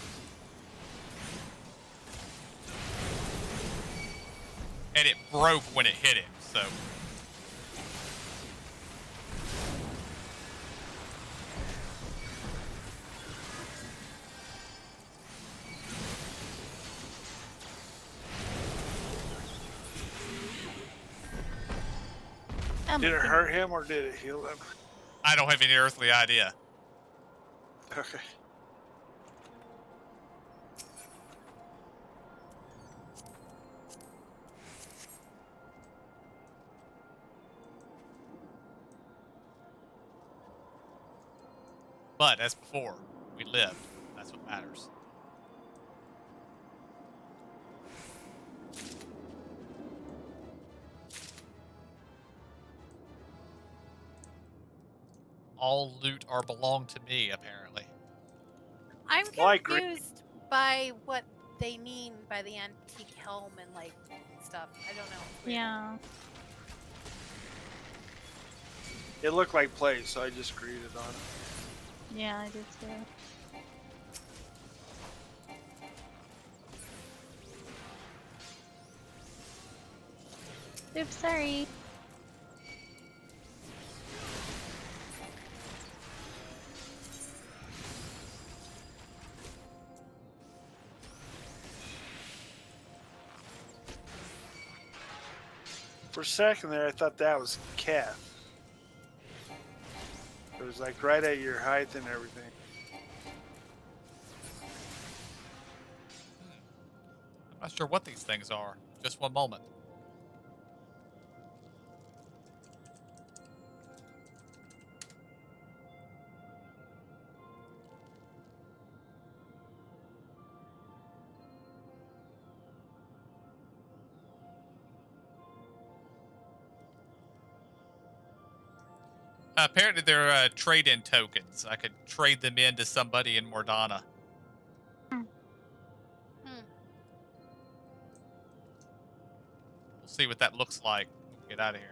And it broke when it hit him, so. Did it hurt him or did it heal him? I don't have any earthly idea. Okay. But as before, we lived. That's what matters. All loot are belong to me, apparently. I'm Well, I agree. confused by what they mean by the antique helm and like stuff. I don't know. It's weird. Yeah. It looked like play, so I just greeted on it. Yeah, I did too. Oops, sorry. For a second there, I thought that was Kath. It was like right at your height and everything. I'm not sure what these things are. Just one moment. Apparently they're trade-in tokens. I could trade them in to somebody in Mordana. Hmm. We'll see what that looks like. Get out of here.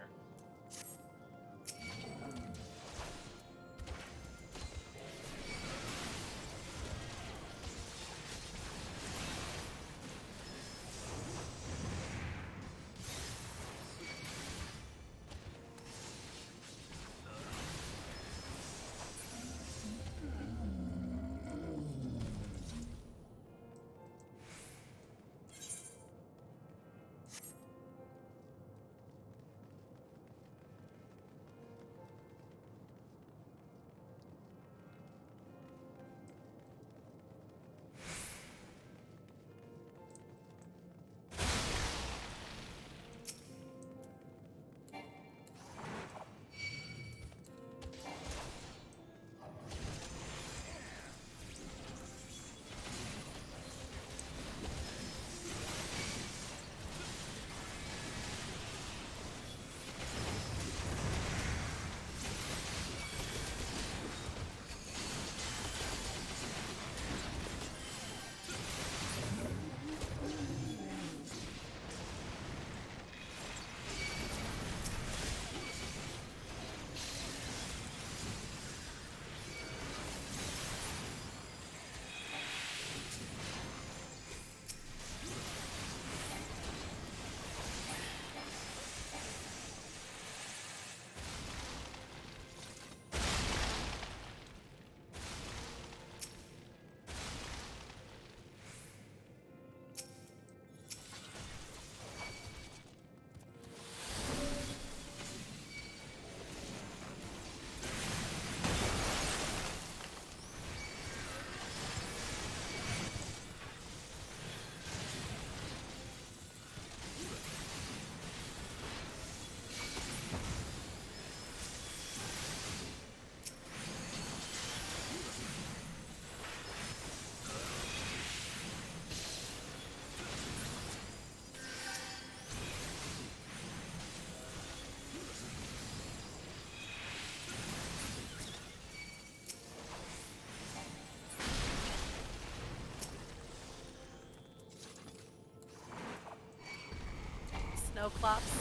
snow clops.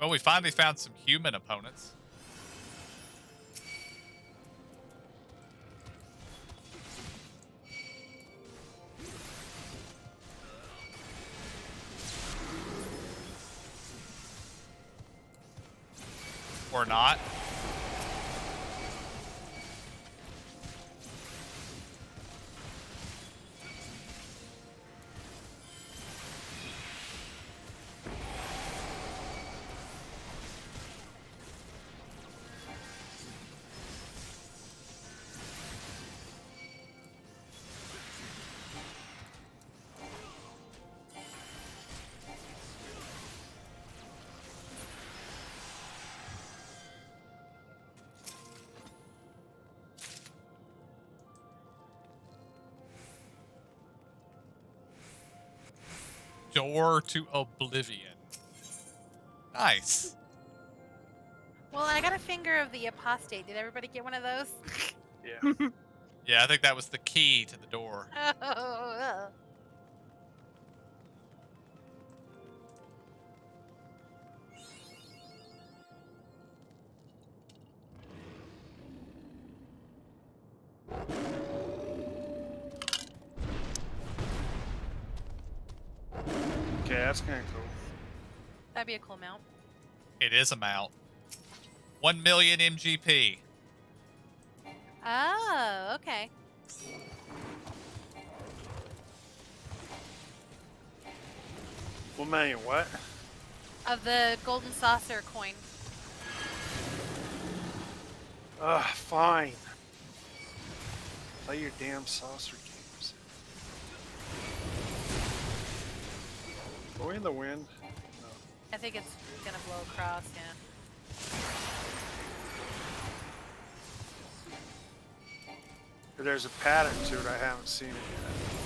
Well, we finally found some human opponents. Or not. Door to Oblivion. Nice. Well, I got a finger of the apostate. Did everybody get one of those? Yeah. Yeah, I think that was the key to the door. Oh, Okay, that's kind of cool. that'd be a cool mount. It is a mount. 1 million MGP. Oh, okay. Well, man, what? Of the golden saucer coin. Ugh, fine. Play your damn saucer games. Are we in the wind? No. I think it's gonna blow across, yeah. But there's a pattern to it. I haven't seen it yet.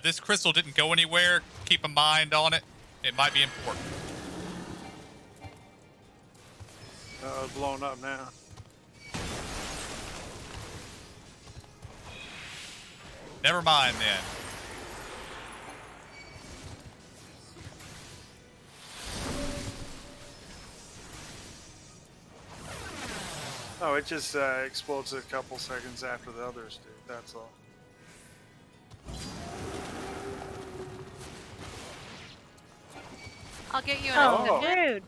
This crystal didn't go anywhere. Keep a mind on it. It might be important. It's blowing up now. Never mind then. Oh, it just explodes a couple seconds after the others do. That's all. I'll get you an Oh, exception. rude.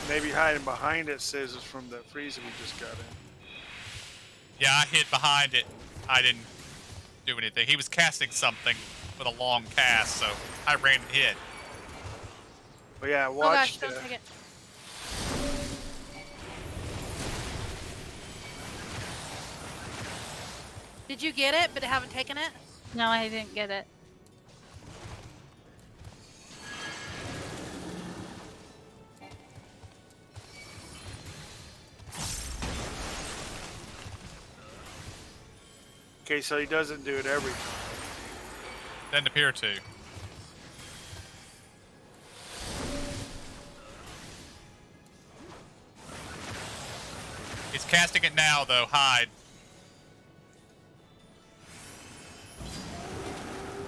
Maybe hiding behind it saves us from the freeze we just got in. Yeah, I hid behind it. I didn't do anything. He was casting something with a long cast, so I ran and hid. But yeah, Oh watch. gosh, don't take it. Did you get it, but haven't taken it? No, I didn't get it. Okay, so he doesn't do it every time. Doesn't appear to. He's casting it now, though. Hide.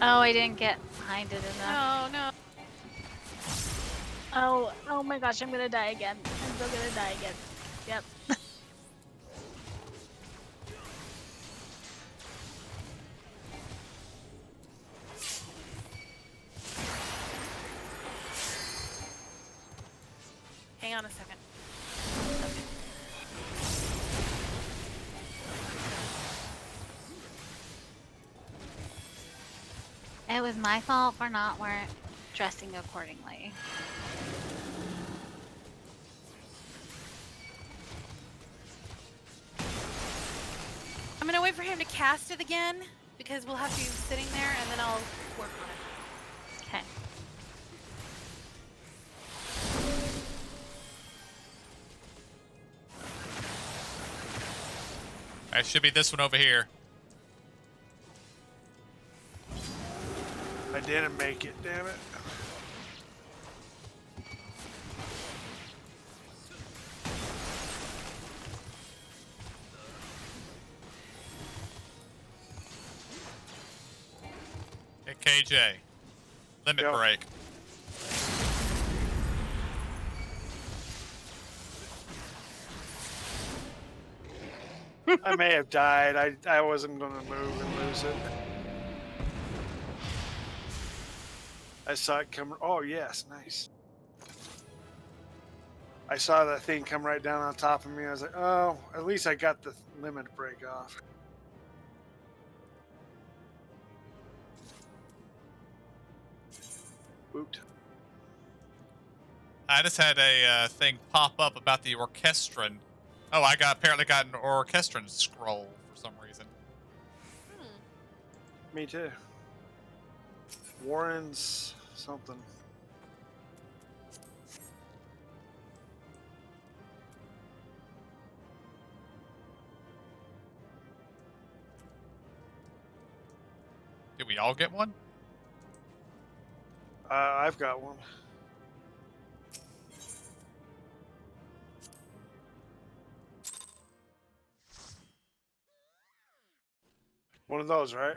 Oh, I didn't get behind it enough. No, no. Oh my gosh, I'm gonna die again. I'm still gonna die again. Yep. Hang on a second. It was my fault for not dressing accordingly. I'm gonna wait for him to cast it again because we'll have to be sitting there and then I'll work on it. Okay. It should be this one over here. I didn't make it, damn it. Hey, KJ. Limit Yep. break. I may have died. I wasn't going to move and lose it. I saw it come. Oh, yes. Nice. I saw that thing come right down on top of me. I was like, oh, at least I got the limit break off. Woot. I just had a thing pop up about the orchestron. Oh, apparently got an orchestron scroll for some reason. Me too. Warren's something. Did we all get one? I've got one. One of those, right?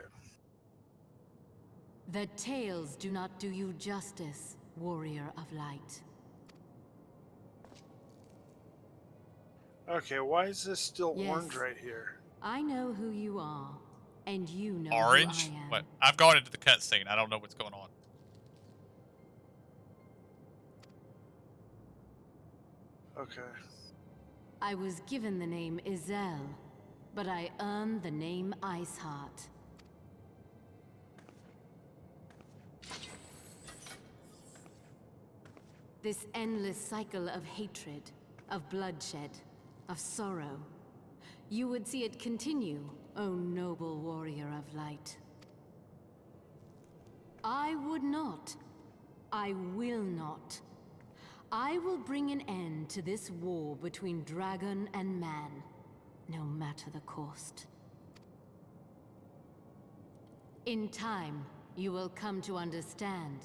The tales do not do you justice, warrior of light. Okay, why is this still Yes. orange right here? I know who you are, and you know Orange? who I am. What? I've gone into the cutscene. I don't know what's going on. Okay. I was given the name Izel, but I earned the name Iceheart. This endless cycle of hatred, of bloodshed, of sorrow. You would see it continue, O noble warrior of light. I would not. I will not. I will bring an end to this war between dragon and man, no matter the cost. In time, you will come to understand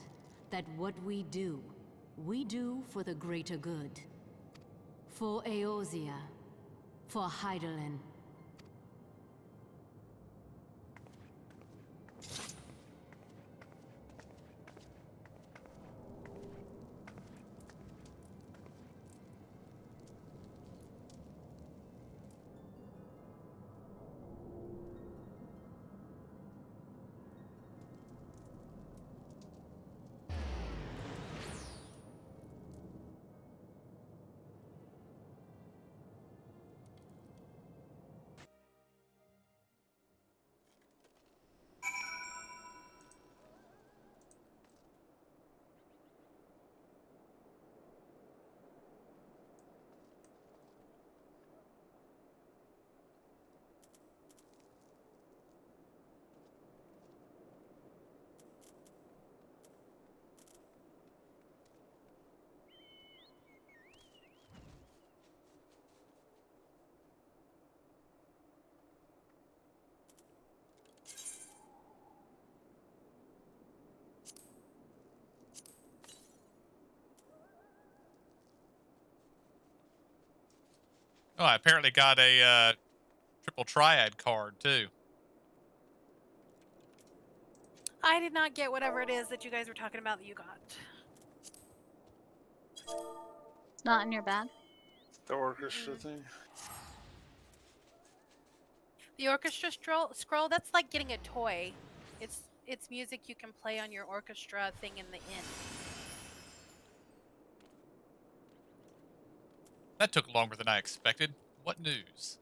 that what we do for the greater good. For Eorzea, for Hydaelyn. Oh, I apparently got a triple triad card too. I did not get whatever it is that you guys were talking about that you got. Not in your bag. The orchestra thing. The orchestra scroll, that's like getting a toy. It's music you can play on your orchestra thing in the inn. That took longer than I expected. What news?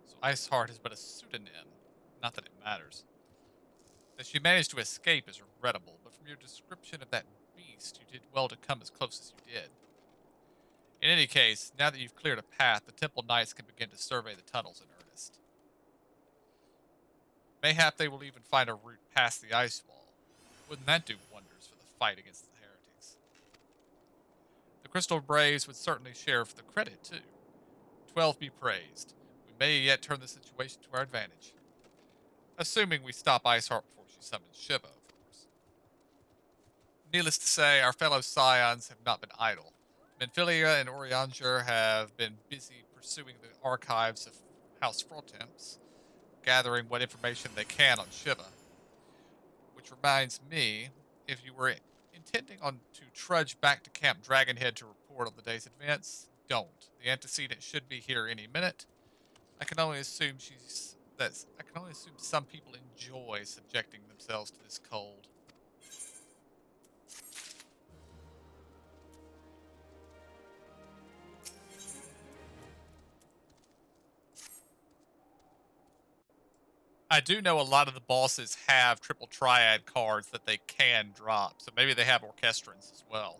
So Iceheart is but a pseudonym. Not that it matters. That she managed to escape is regrettable, but from your description of that beast, you did well to come as close as you did. In any case, now that you've cleared a path, the Temple Knights can begin to survey the tunnels in earnest. Mayhap they will even find a route past the ice wall. Wouldn't that do wonders for the fight against the heretics? The Crystal Braves would certainly share for the credit, too. 12 be praised. We may yet turn the situation to our advantage. Assuming we stop Iceheart before she summons Shiva, of course. Needless to say, our fellow Scions have not been idle. Menphilia and Orianger have been busy pursuing the archives of House Frotemps, gathering what information they can on Shiva. Which reminds me, if you were intending on to trudge back to Camp Dragonhead to report on the day's events, don't. The antecedent should be here any minute. I can only assume some people enjoy subjecting themselves to this cold. I do know a lot of the bosses have triple triad cards that they can drop, so maybe they have orchestrants as well.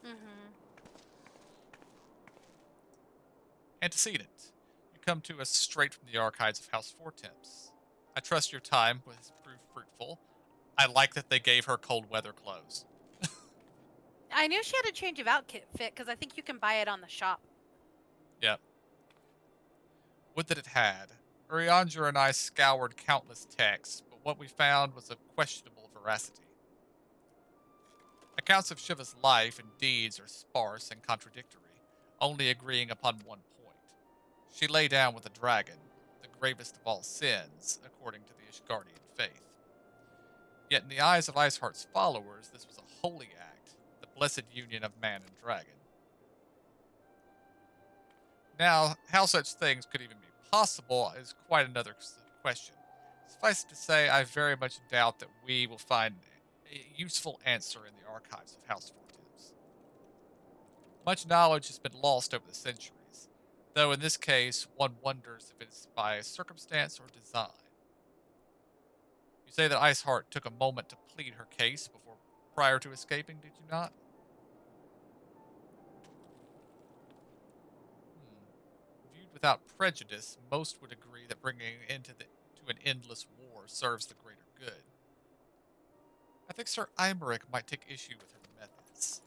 Mm-hmm. Antecedent. You come to us straight from the archives of House Frotemps. I trust your time was proved fruitful. I like that they gave her cold weather clothes. I knew she had a change of outfit because I think you can buy it on the shop. Yep. Would that it had. Urianger and I scoured countless texts, but what we found was of questionable veracity. Accounts of Shiva's life and deeds are sparse and contradictory, only agreeing upon one point. She lay down with a dragon, the gravest of all sins, according to the Ishgardian faith. Yet in the eyes of Iceheart's followers, this was a holy act, the blessed union of man and dragon. Now, how such things could even be possible is quite another question. Suffice it to say, I very much doubt that we will find a useful answer in the archives of House Frotemps. Much knowledge has been lost over the centuries, though in this case, one wonders if it's by circumstance or design. You say that Iceheart took a moment to plead her case prior to escaping, did you not? Viewed without prejudice, most would agree that bringing an to an endless war serves the greater good. I think Sir Imeric might take issue with her methods.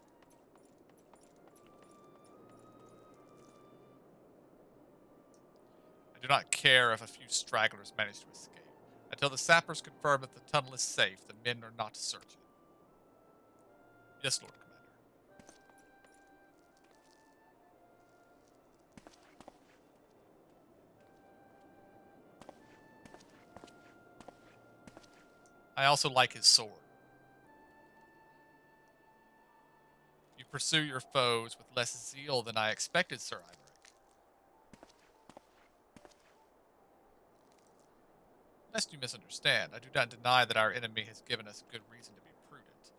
I do not care if a few stragglers manage to escape. Until the sappers confirm that the tunnel is safe, the men are not to search it. Yes, Lord Commander. I also like his sword. You pursue your foes with less zeal than I expected, Sir Imeric. Lest you misunderstand, I do not deny that our enemy has given us good reason to be prudent.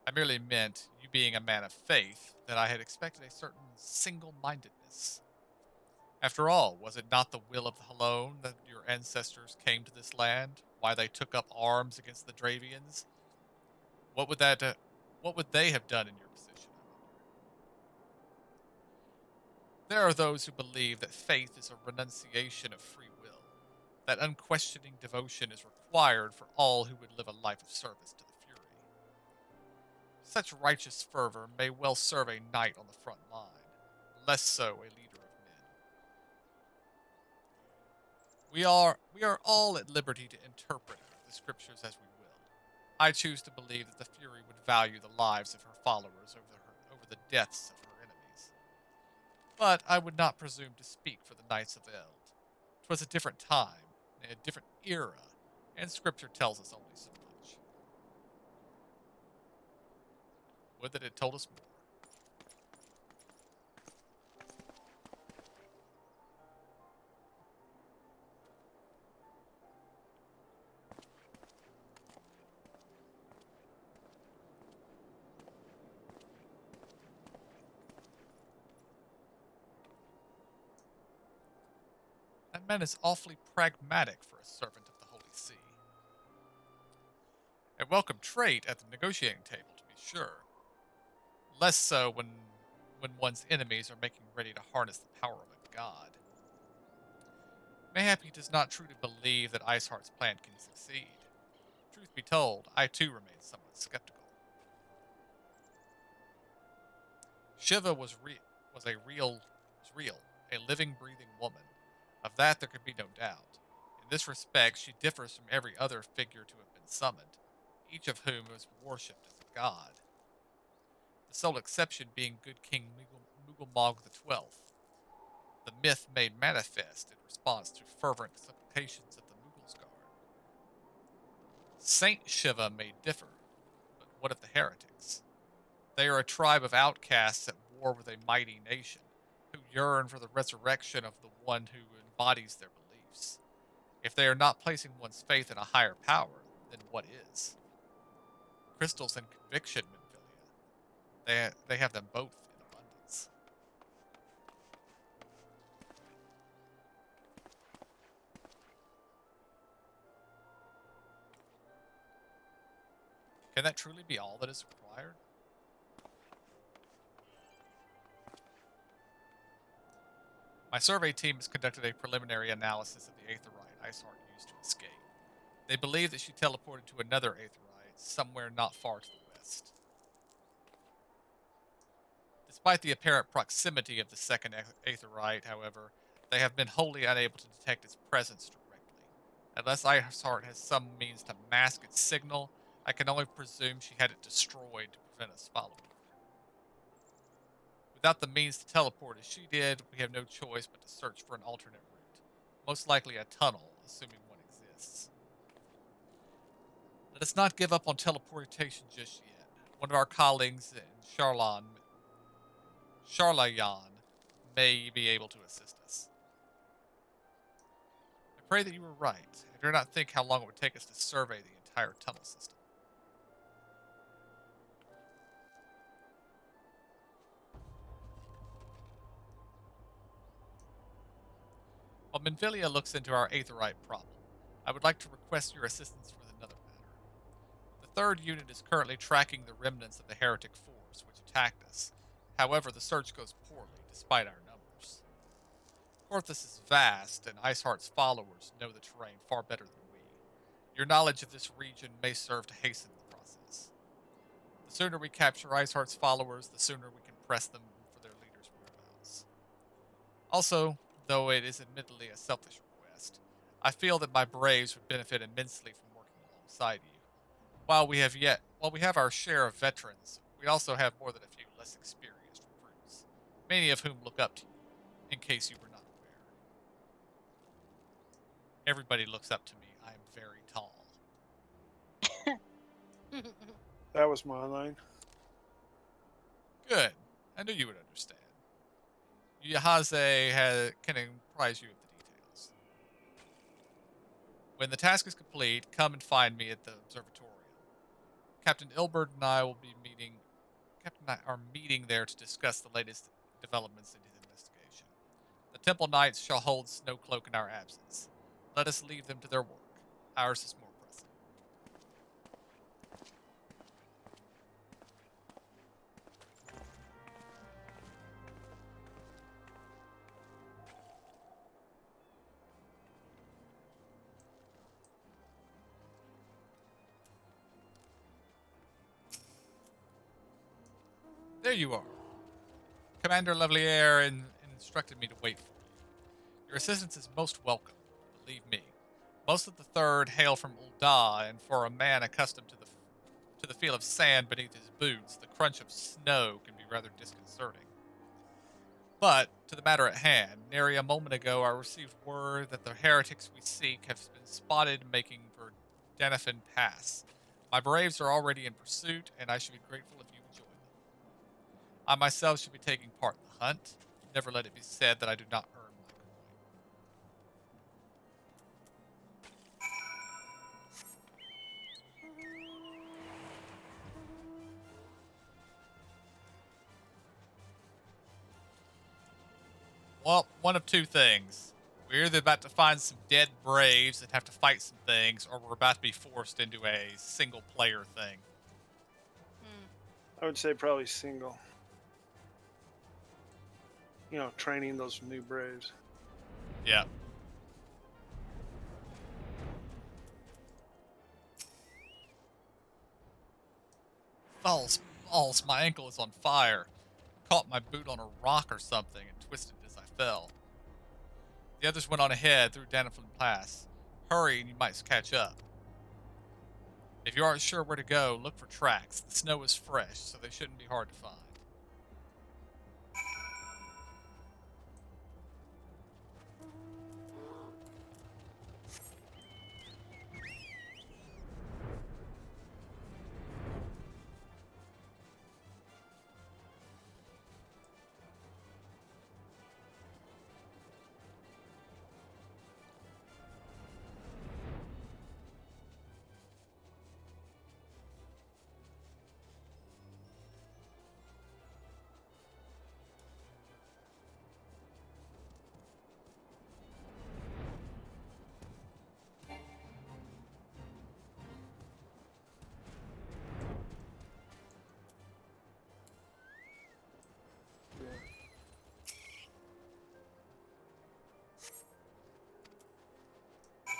I merely meant, you being a man of faith, that I had expected a certain single-mindedness. After all, was it not the will of the Halone that your ancestors came to this land? Why they took up arms against the Dravians? What would they have done in your position, I wonder? There are those who believe that faith is a renunciation of free will, that unquestioning devotion is required for all who would live a life of service to the Fury. Such righteous fervor may well serve a knight on the front line, less so a leader of men. We are all at liberty to interpret the scriptures as we will. I choose to believe that the Fury would value the lives of her followers over the deaths of her enemies. But I would not presume to speak for the Knights of Eld. 'Twas a different time, a different era, and Scripture tells us only so much. Would that it told us more. That man is awfully pragmatic for a servant of the Holy See. A welcome trait at the negotiating table, to be sure. Less so when one's enemies are making ready to harness the power of a god. Mayhap he does not truly believe that Iceheart's plan can succeed. Truth be told, I too remain somewhat skeptical. Shiva was real, a living, breathing woman. Of that there could be no doubt. In this respect, she differs from every other figure to have been summoned, each of whom was worshipped as a god. The sole exception being good King Mughal XII, the myth made manifest in response to fervent supplications of the Mughals' guard. Saint Shiva may differ, but what of the heretics? They are a tribe of outcasts at war with a mighty nation, who yearn for the resurrection of the one who embodies their beliefs. If they are not placing one's faith in a higher power, then what is? Crystals and conviction, Minfilia. They have them both in abundance. Can that truly be all that is required? My survey team has conducted a preliminary analysis of the Aetheryte Iceheart used to escape. They believe that she teleported to another Aetheryte somewhere not far to the west. Despite the apparent proximity of the second Aetheryte, however, they have been wholly unable to detect its presence directly. Unless Iceheart has some means to mask its signal, I can only presume she had it destroyed to prevent us following her. Without the means to teleport as she did, we have no choice but to search for an alternate route. Most likely a tunnel, assuming one exists. Let us not give up on teleportation just yet. One of our colleagues in Charlayan may be able to assist us. I pray that you were right. I do not think how long it would take us to survey the entire tunnel system. While Minfilia looks into our Aetheryte problem, I would like to request your assistance with another matter. The third unit is currently tracking the remnants of the heretic force which attacked us. However, the search goes poorly, despite our numbers. Korthus is vast, and Iceheart's followers know the terrain far better than we. Your knowledge of this region may serve to hasten the process. The sooner we capture Iceheart's followers, the sooner we can press them for their leader's whereabouts. Also, though it is admittedly a selfish request, I feel that my braves would benefit immensely from working alongside you. While we have our share of veterans, we also have more than a few less experienced recruits, many of whom look up to you, in case you were not aware. Everybody looks up to me. I am very tall. That was my line. Good. I knew you would understand. Yahaze can apprise you of the details. When the task is complete, come and find me at the observatorium. Captain Ilbert and I will be meeting. Captain and I are meeting there to discuss the latest developments into the investigation. The Temple Knights shall hold Snowcloak in our absence. Let us leave them to their work. Ours is more pressing. There you are. Commander Levelier instructed me to wait for you. Your assistance is most welcome, believe me. Most of the Third hail from Ul'dah, and for a man accustomed to the feel of sand beneath his boots, the crunch of snow can be rather disconcerting. But, to the matter at hand, nary a moment ago I received word that the heretics we seek have been spotted making for Danafin Pass. My braves are already in pursuit, and I should be grateful if you would join them. I myself should be taking part in the hunt. Never let it be said that I do not earn my coin. Well, one of two things. We're either about to find some dead braves that have to fight some things, or we're about to be forced into a single player thing. I would say probably single. You know, training those new braves. Yeah. Balls, my ankle is on fire. Caught my boot on a rock or something and twisted as I fell. The others went on ahead through Daniflin Pass. Hurry and you might catch up. If you aren't sure where to go, look for tracks. The snow is fresh, so they shouldn't be hard to find.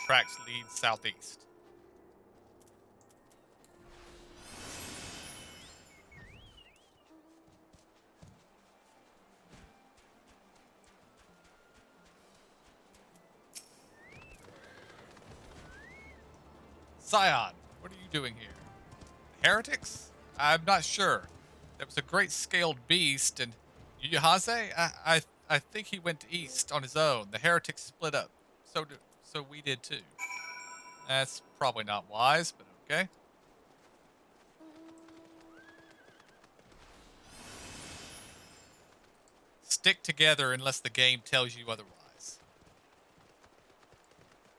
Tracks lead southeast. Scion, what are you doing here? Heretics? I'm not sure. There was a great scaled beast, and Yuhaze? I think he went east on his own. The heretics split up. So we did too. That's probably not wise, but okay. Stick together unless the game tells you otherwise.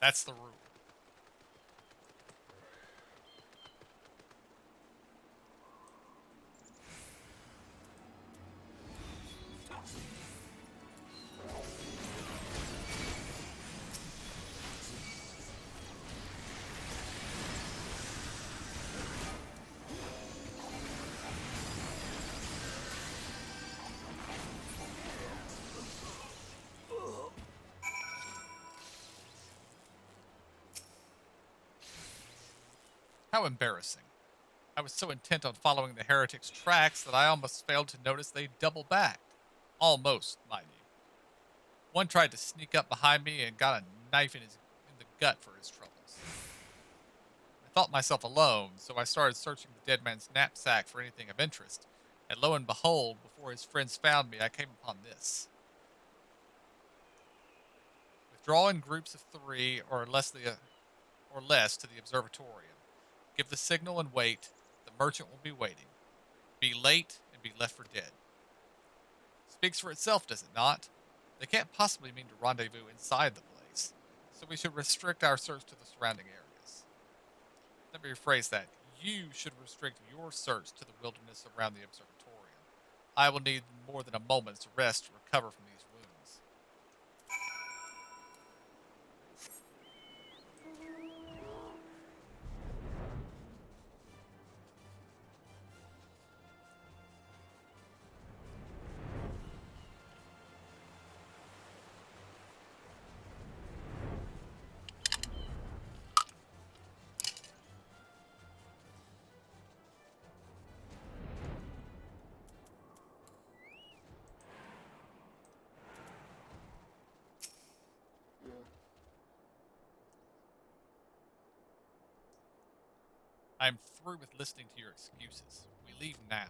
That's the rule. How embarrassing. I was so intent on following the heretics' tracks that I almost failed to notice they double backed. Almost, mind you. One tried to sneak up behind me and got a knife in the gut for his troubles. I thought myself alone, so I started searching the dead man's knapsack for anything of interest. And lo and behold, before his friends found me, I came upon this. Withdraw in groups of 3 or less to the observatorium. Give the signal and wait. The merchant will be waiting. Be late and be left for dead. Speaks for itself, does it not? They can't possibly mean to rendezvous inside the place, so we should restrict our search to the surrounding areas. Let me rephrase that. You should restrict your search to the wilderness around the observatorium. I will need more than a moment's rest to recover from these wounds. I'm through with listening to your excuses. We leave now.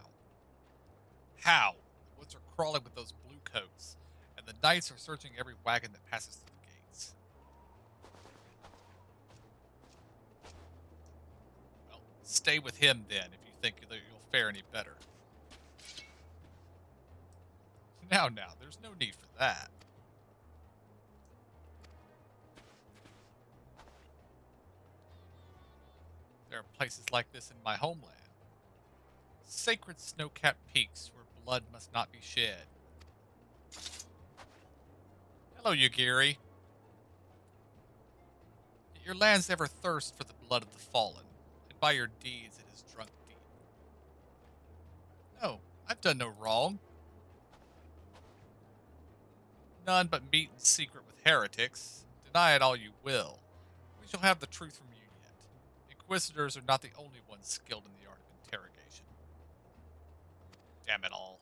How? The woods are crawling with those blue coats, and the knights are searching every wagon that passes through the gates. Well, stay with him then if you think that you'll fare any better. Now, there's no need for that. There are places like this in my homeland. Sacred snow-capped peaks where blood must not be shed. Hello, Yugiri. Did your lands ever thirst for the blood of the fallen, and by your deeds it has drunk deep? No, I've done no wrong. None but meet in secret with heretics. Deny it all you will. We shall have the truth from you yet. Inquisitors are not the only ones skilled in the art of interrogation. Damn it all.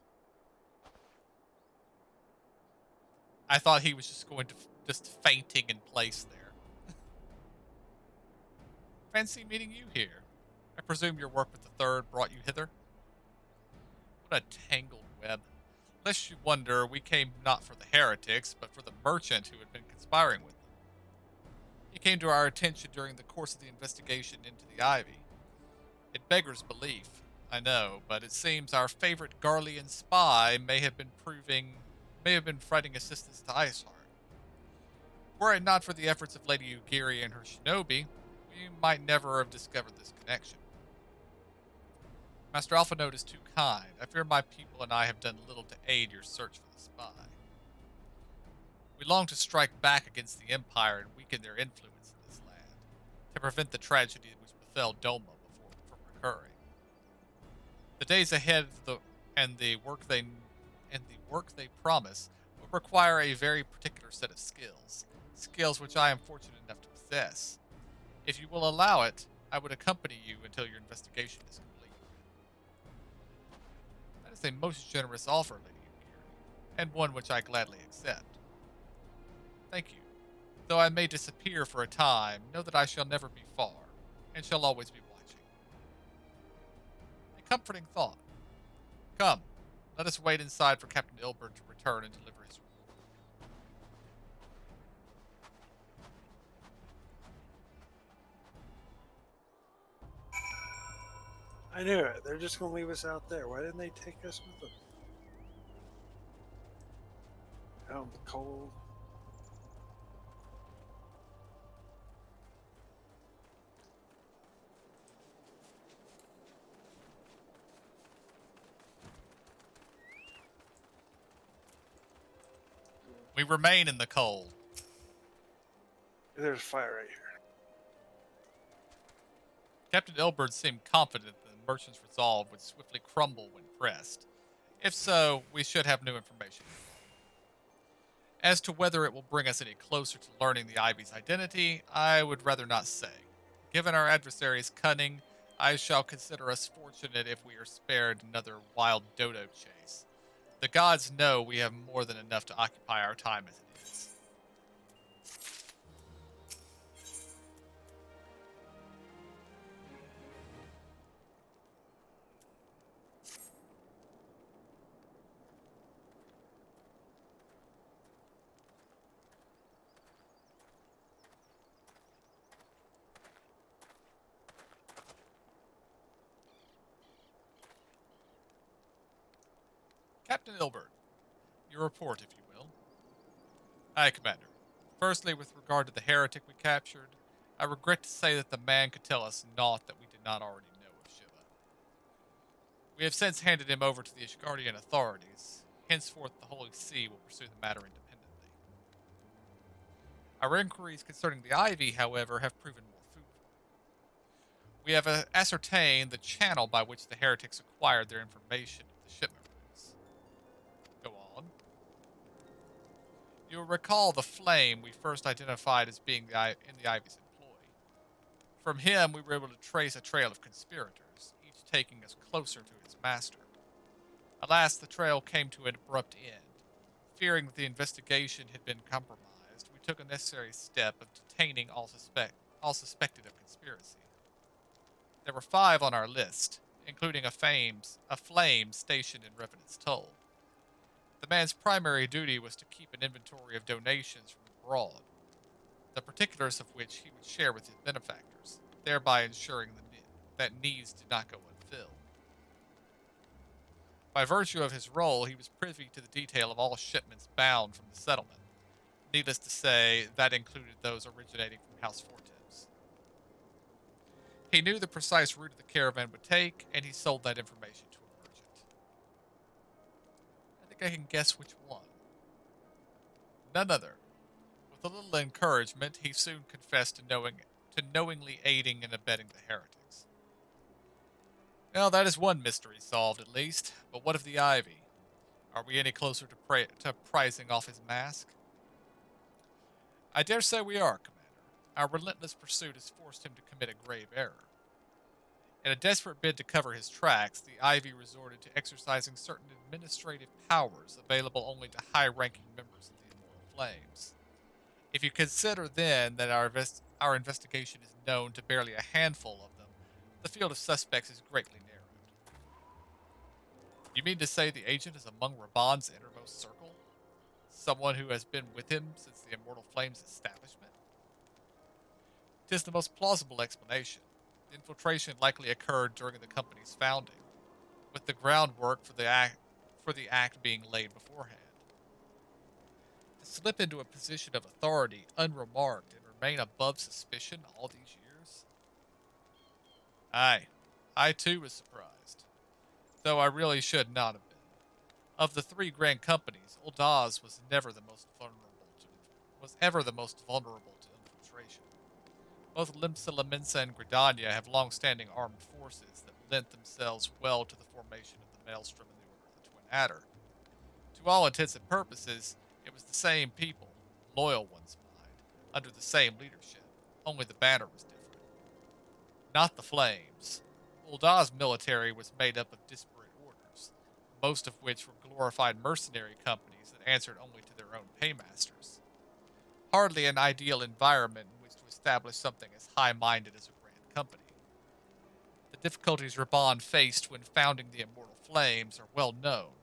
I thought he was just going to just fainting in place there. Fancy meeting you here. I presume your work with the Third brought you hither? What a tangled web. Lest you wonder, we came not for the heretics, but for the merchant who had been conspiring with them. He came to our attention during the course of the investigation into the Ivy. It beggars belief, I know, but it seems our favorite Garlean spy may have been providing assistance to Iceheart. Were it not for the efforts of Lady Ugiri and her shinobi, we might never have discovered this connection. Master Alphanote is too kind. I fear my people and I have done little to aid your search for the spy. We long to strike back against the Empire and weaken their influence in this land, to prevent the tragedy which befell Doma from recurring. The days ahead and the work they promise will require a very particular set of skills which I am fortunate enough to possess. If you will allow it, I would accompany you until your investigation is complete. That is a most generous offer, Lady Ugiri, and one which I gladly accept. Thank you. Though I may disappear for a time, know that I shall never be far, and shall always be watching. A comforting thought. Come, let us wait inside for Captain Ilbert to return and deliver his reward. I knew it. They're just going to leave us out there. Why didn't they take us with them? Out in the cold. We remain in the cold. There's fire right here. Captain Ilbert seemed confident that the merchant's resolve would swiftly crumble when pressed. If so, we should have new information. As to whether it will bring us any closer to learning the Ivy's identity, I would rather not say. Given our adversary's cunning, I shall consider us fortunate if we are spared another wild dodo chase. The gods know we have more than enough to occupy our time as it is. Captain Ilbert, your report, if you will. Aye, Commander. Firstly, with regard to the heretic we captured, I regret to say that the man could tell us naught that we did not already know of Shiva. We have since handed him over to the Ishgardian authorities. Henceforth, the Holy See will pursue the matter independently. Our inquiries concerning the Ivy, however, have proven more fruitful. We have ascertained the channel by which the heretics acquired their information of the shipment routes. Go on. You'll recall the Flame we first identified as being in the Ivy's employ. From him, we were able to trace a trail of conspirators, each taking us closer to his master. Alas, the trail came to an abrupt end. Fearing that the investigation had been compromised, we took a necessary step of detaining all suspected of conspiracy. There were 5 on our list, including a flame stationed in Revenant's Toll. The man's primary duty was to keep an inventory of donations from abroad, the particulars of which he would share with his benefactors, thereby ensuring that needs did not go unfilled. By virtue of his role, he was privy to the detail of all shipments bound from the settlement. Needless to say, that included those originating from House Fortims. He knew the precise route the caravan would take, and he sold that information to a merchant. I think I can guess which one. None other. With a little encouragement, he soon confessed to knowingly aiding and abetting the heretics. Well, that is one mystery solved, at least. But what of the Ivy? Are we any closer to prizing off his mask? I dare say we are, Commander. Our relentless pursuit has forced him to commit a grave error. In a desperate bid to cover his tracks, the Ivy resorted to exercising certain administrative powers available only to high-ranking members of the Immortal Flames. If you consider then that our investigation is known to barely a handful of them, the field of suspects is greatly narrowed. You mean to say the agent is among Raban's innermost circle? Someone who has been with him since the Immortal Flames' establishment? 'Tis the most plausible explanation. The infiltration likely occurred during the company's founding, with the groundwork for the act being laid beforehand. To slip into a position of authority unremarked and remain above suspicion all these years? Aye, I too was surprised, though I really should not have been. Of the three grand companies, Old Oz was ever the most vulnerable to infiltration. Both Limsa and Gridania have long-standing armed forces that lent themselves well to the formation of the Maelstrom and the Order of the Twin Adder. To all intents and purposes, it was the same people, loyal ones mind, under the same leadership, only the banner was different. Not the Flames. Uldah's military was made up of disparate orders, most of which were glorified mercenary companies that answered only to their own paymasters. Hardly an ideal environment in which to establish something as high-minded as a grand company. The difficulties Raban faced when founding the Immortal Flames are well known.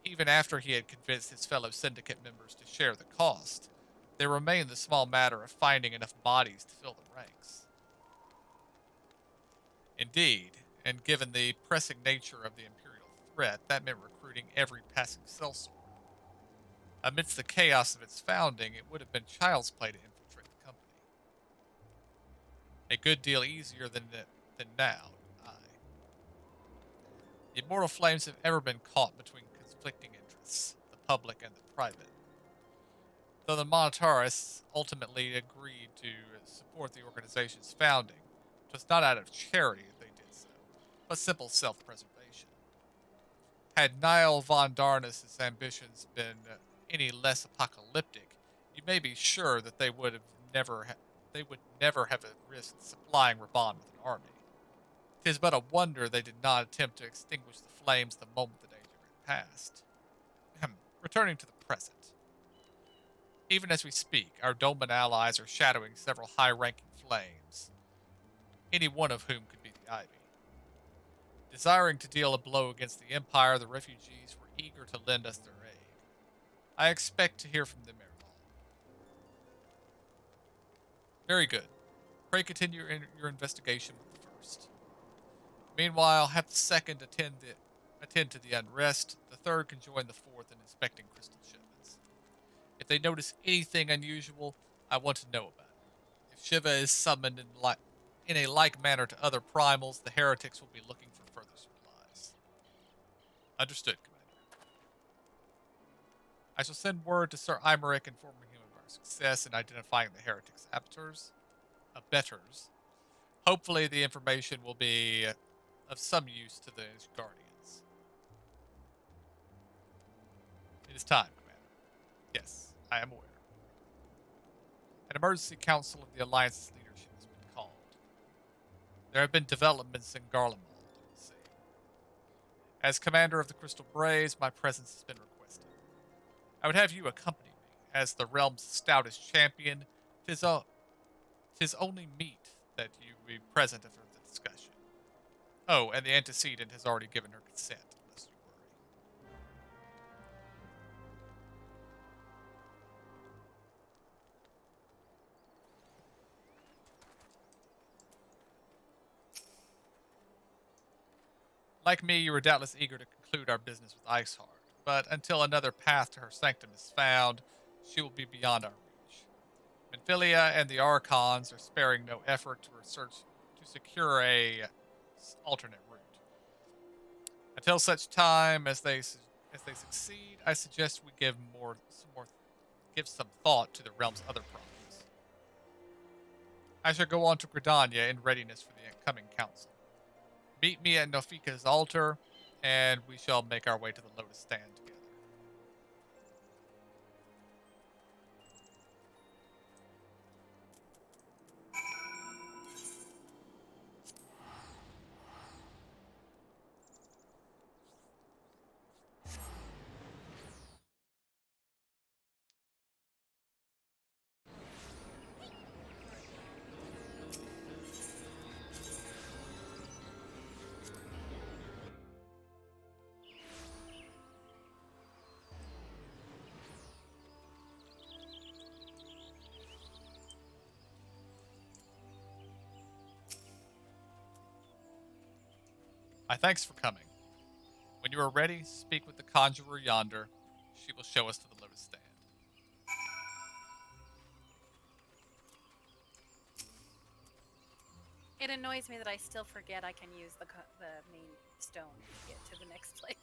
Even after he had convinced his fellow syndicate members to share the cost, there remained the small matter of finding enough bodies to fill the ranks. Indeed, and given the pressing nature of the Imperial threat, that meant recruiting every passing sellsword. Amidst the chaos of its founding, it would have been child's play to infiltrate the company. A good deal easier than now, aye. The Immortal Flames have ever been caught between conflicting interests, the public and the private. Though the monetarists ultimately agreed to support the organization's founding, it was not out of charity that they did so, but simple self-preservation. Had Niall von Darnus' ambitions been any less apocalyptic, you may be sure that they would never have risked supplying Raban with an army. 'Tis but a wonder they did not attempt to extinguish the flames the moment the danger had passed. Returning to the present. Even as we speak, our Dolman allies are shadowing several high-ranking flames, any one of whom could be the Ivy. Desiring to deal a blow against the Empire, the refugees were eager to lend us their aid. I expect to hear from them ere long. Very good. Pray continue your investigation with the first. Meanwhile, have the second attend to the unrest. The third can join the fourth in inspecting crystal shipments. If they notice anything unusual, I want to know about it. If Shiva is summoned in a like manner to other primals, the heretics will be looking for further supplies. Understood, Commander. I shall send word to Sir Imeric informing him of our success in identifying the heretics' abettors. Hopefully the information will be of some use to the Guardians. It is time, Commander. Yes, I am aware. An emergency council of the Alliance's leadership has been called. There have been developments in Garlemald, it would seem. As commander of the Crystal Braves, my presence has been requested. I would have you accompany me. As the realm's stoutest champion, 'tis only meet that you be present for the discussion. Oh, and the antecedent has already given her consent, lest you worry. Like me, you were doubtless eager to conclude our business with Iceheart, but until another path to her sanctum is found, she will be beyond our reach. Menphilia and the Archons are sparing no effort to research to secure a alternate route. Until such time as they succeed, I suggest we give some thought to the realm's other problems. I shall go on to Gridania in readiness for the incoming council. Meet me at Nofika's altar, and we shall make our way to the Lotus Stand together. My thanks for coming. When you are ready, speak with the conjurer yonder. She will show us to the Lotus Stand. It annoys me that I still forget I can use the main stone to get to the next place.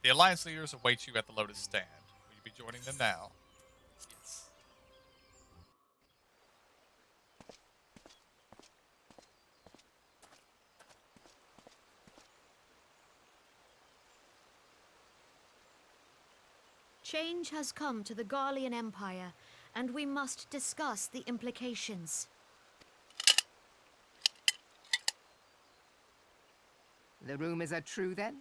The Alliance leaders await you at the Lotus Stand. Will you be joining them now? Yes. Change has come to the Garlean Empire, and we must discuss the implications. The rumors are true, then?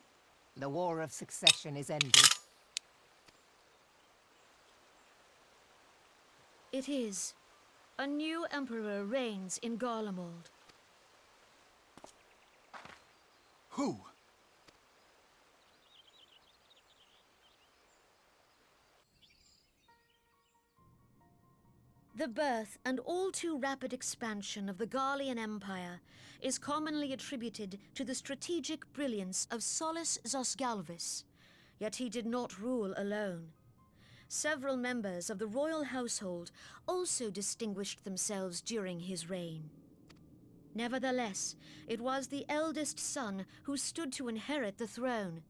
The War of Succession is ended? It is. A new emperor reigns in Garlemald. Who? The birth and all too rapid expansion of the Garlean Empire is commonly attributed to the strategic brilliance of Solus Zosgalvis, yet he did not rule alone. Several members of the royal household also distinguished themselves during his reign. Nevertheless, it was the eldest son who stood to inherit the throne,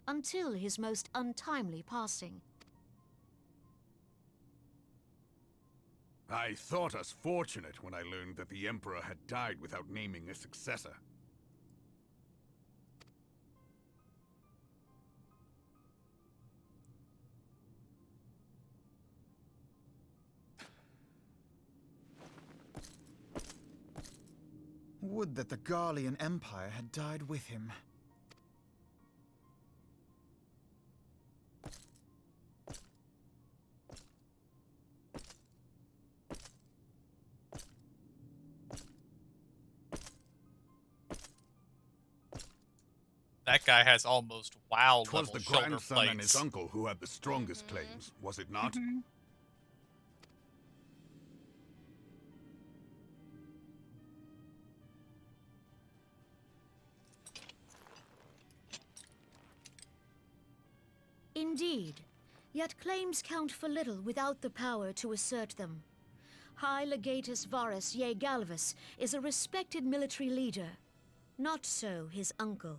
until his most untimely passing. I thought us fortunate when I learned that the Emperor had died without naming a successor. Would that the Garlean Empire had died with him. That guy has almost WoW Twas level the shoulder grandson plates. and his uncle who had the strongest claims, was it not? Indeed, yet claims count for little without the power to assert them. High Legatus Varus Ye Galvus is a respected military leader. Not so his uncle.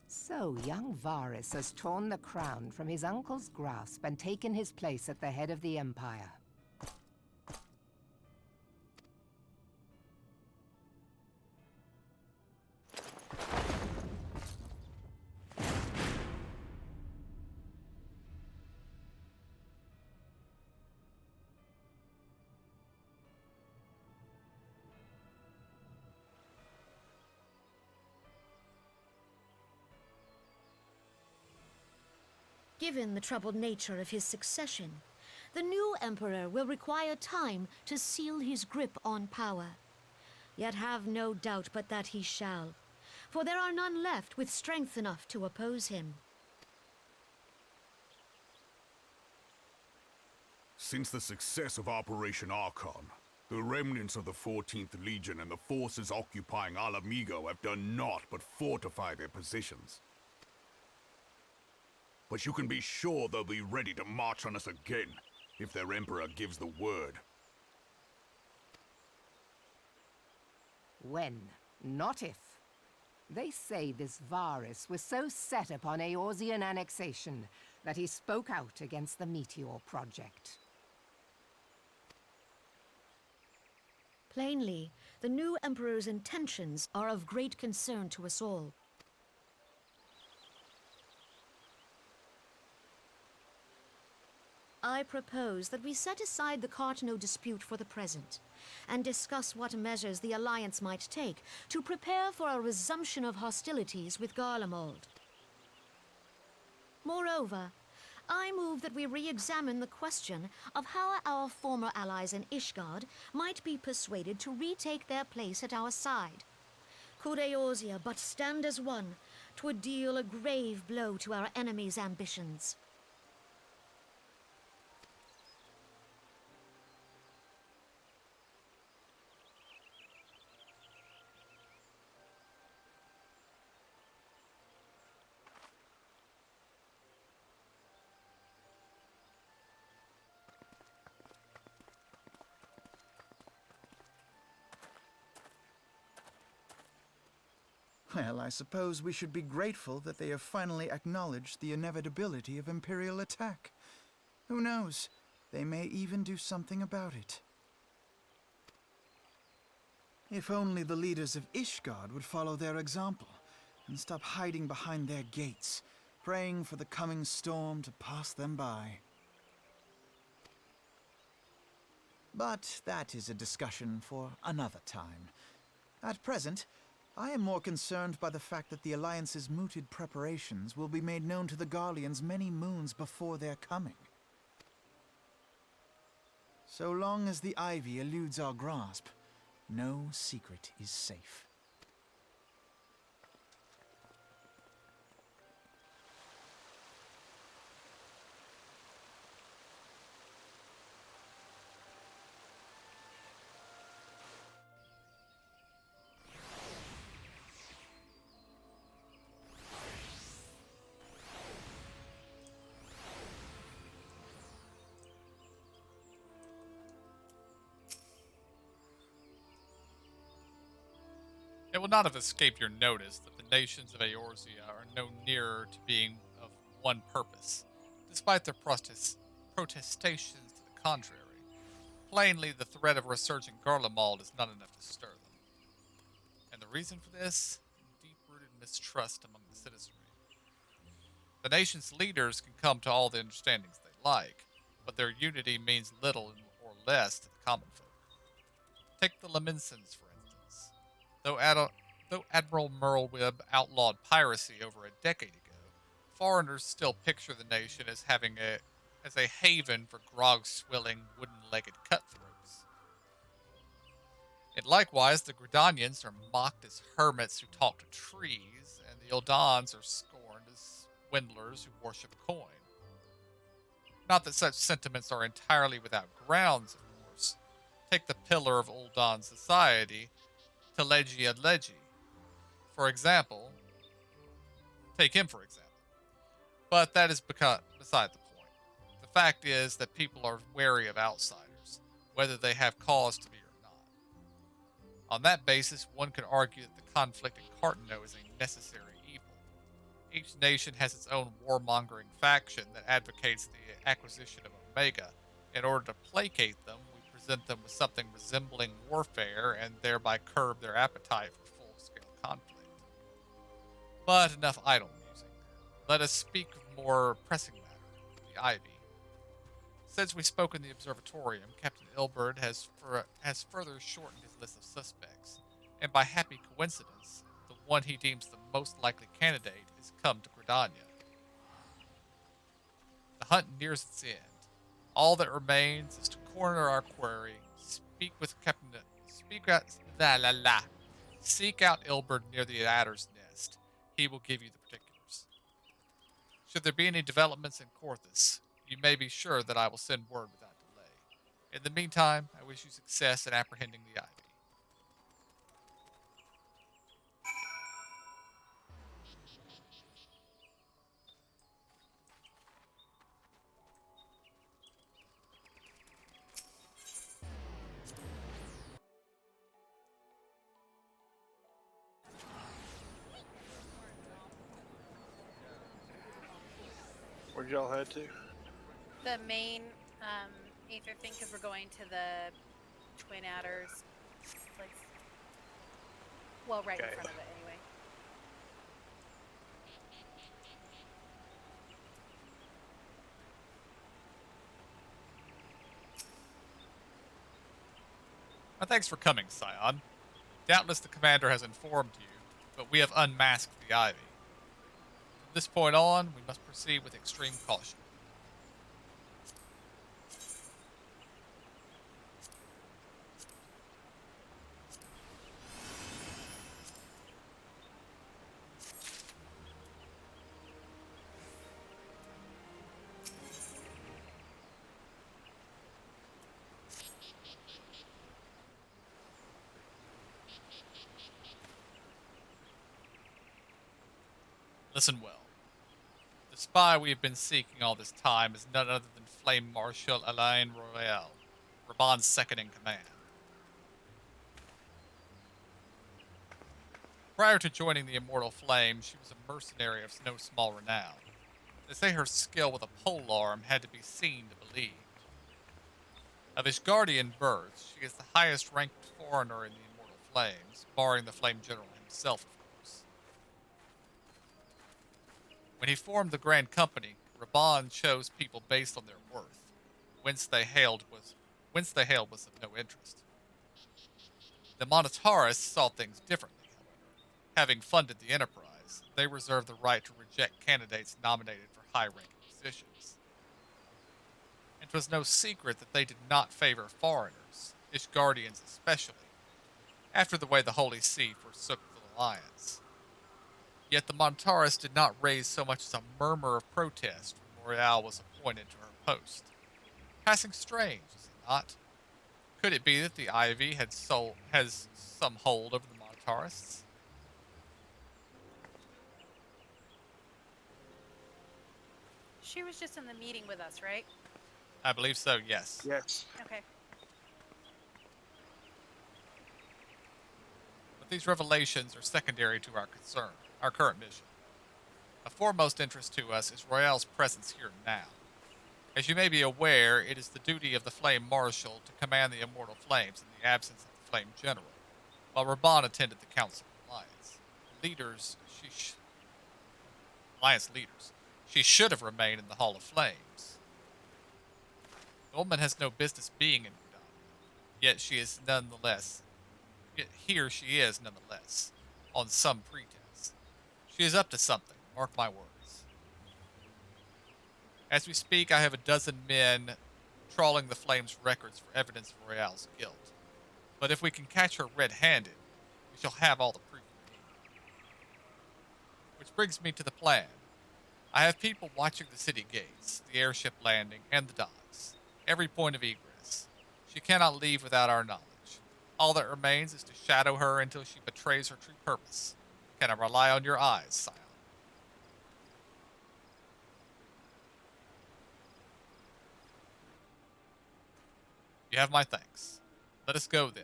So young Varus has torn the crown from his uncle's grasp and taken his place at the head of the Empire. Given the troubled nature of his succession, the new emperor will require time to seal his grip on power. Yet have no doubt but that he shall, for there are none left with strength enough to oppose him. Since the success of Operation Archon, the remnants of the 14th Legion and the forces occupying Alamigo have done naught but fortify their positions. But you can be sure they'll be ready to march on us again, if their Emperor gives the word. When, not if. They say this Varus was so set upon Eorzean annexation that he spoke out against the Meteor Project. Plainly, the new Emperor's intentions are of great concern to us all. I propose that we set aside the Cartno dispute for the present, and discuss what measures the Alliance might take to prepare for a resumption of hostilities with Garlemald. Moreover, I move that we re-examine the question of how our former allies in Ishgard might be persuaded to retake their place at our side. Could Eorzea but stand as one, 'twould deal a grave blow to our enemies' ambitions. Well, I suppose we should be grateful that they have finally acknowledged the inevitability of Imperial attack. Who knows? They may even do something about it. If only the leaders of Ishgard would follow their example and stop hiding behind their gates, praying for the coming storm to pass them by. But that is a discussion for another time. At present, I am more concerned by the fact that the Alliance's mooted preparations will be made known to the Garleans many moons before their coming. So long as the ivy eludes our grasp, no secret is safe. It will not have escaped your notice that the nations of Eorzea are no nearer to being of one purpose, despite their protestations to the contrary. Plainly, the threat of resurging Garlemald is not enough to stir them. And the reason for this? Deep-rooted mistrust among the citizenry. The nation's leaders can come to all the understandings they like, but their unity means little or less to the common folk. Take the Laminsons, for instance. Though Admiral Merlwyb outlawed piracy over a decade ago, foreigners still picture the nation as as a haven for grog-swilling, wooden-legged cutthroats. And likewise, the Gridanians are mocked as hermits who talk to trees, and the Eldans are scorned as swindlers who worship coin. Not that such sentiments are entirely without grounds, of course. Take the pillar of Uldan society, Telegia Legi. For example, take him for example. But that is beside the point. The fact is that people are wary of outsiders, whether they have cause to be or not. On that basis, one could argue that the conflict in Cartano is a necessary evil. Each nation has its own warmongering faction that advocates the acquisition of Omega. In order to placate them, we present them with something resembling warfare and thereby curb their appetite for full-scale conflict. But enough idle musing. Let us speak of more pressing matter, the Ivy. Since we spoke in the observatorium, Captain Ilberd has further shortened his list of suspects, and by happy coincidence, the one he deems the most likely candidate is come to Gridania. The hunt nears its end. All that remains is to corner our quarry, speak out Ilberd near the Adder's Nest. He will give you the particulars. Should there be any developments in Corthus, you may be sure that I will send word without delay. In the meantime, I wish you success in apprehending the Ivy. Where'd y'all head to? The main Aether thing, because we're going to the Twin Adders place. Well, right in Okay. front of it, anyway. Well, thanks for coming, Scion. Doubtless the commander has informed you, but we have unmasked the Ivy. From this point on, we must proceed with extreme caution. Listen well. The spy we have been seeking all this time is none other than Flame Marshal Alain Royale, Raban's second in command. Prior to joining the Immortal Flame, she was a mercenary of no small renown. They say her skill with a polearm had to be seen to believe. Of Ishgardian birth, she is the highest ranked foreigner in the Immortal Flames, barring the Flame General himself, of course. When he formed the Grand Company, Raban chose people based on their worth. Whence they hailed was of no interest. The Monetarists saw things differently, however. Having funded the enterprise, they reserved the right to reject candidates nominated for high-ranking positions. It was no secret that they did not favor foreigners, Ishgardians especially, after the way the Holy See forsook the alliance. Yet the Montaris did not raise so much as a murmur of protest when Royale was appointed to her post. Passing strange, is it not? Could it be that the Ivy has some hold over the Monetarists? She was just in the meeting with us, right? I believe so, yes. Yes. Okay. But these revelations are secondary to our current mission. Of foremost interest to us is Royale's presence here now. As you may be aware, it is the duty of the Flame Marshal to command the Immortal Flames in the absence of the Flame General, while Raban attended the Council of Alliance. Alliance leaders. She should have remained in the Hall of Flames. The woman has no business being in Gridania, yet here she is nonetheless, on some pretense. She is up to something, mark my words. As we speak, I have a dozen men trawling the Flames' records for evidence of Royale's guilt. But if we can catch her red-handed, we shall have all the proof we need. Which brings me to the plan. I have people watching the city gates, the airship landing, and the docks. Every point of egress. She cannot leave without our knowledge. All that remains is to shadow her until she betrays her true purpose. Can I rely on your eyes, Scion? You have my thanks. Let us go, then,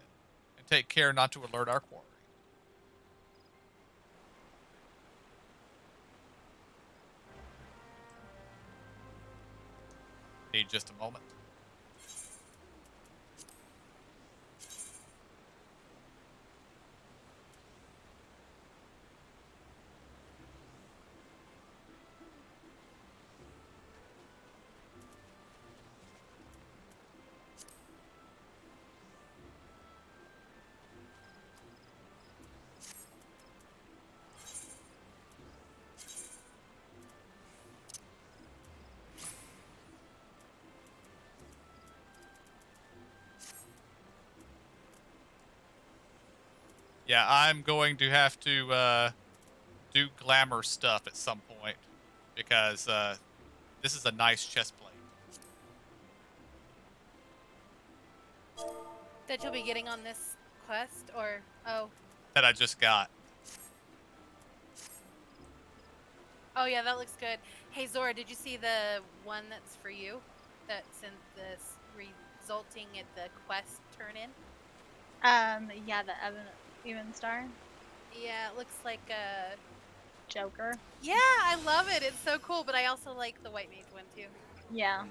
and take care not to alert our quarry. Need just a moment. Yeah, I'm going to have to do glamour stuff at some point because this is a nice chest plate. That you'll be getting on this quest, or oh, that I just got. oh yeah, that looks good. Hey Zora, did you see the one that's for you? That's in this resulting at the quest turn in? Yeah, the Even Star. Yeah, it looks like a Joker. Yeah, I love it. It's so cool, but I also like the White Mage one too. Yeah.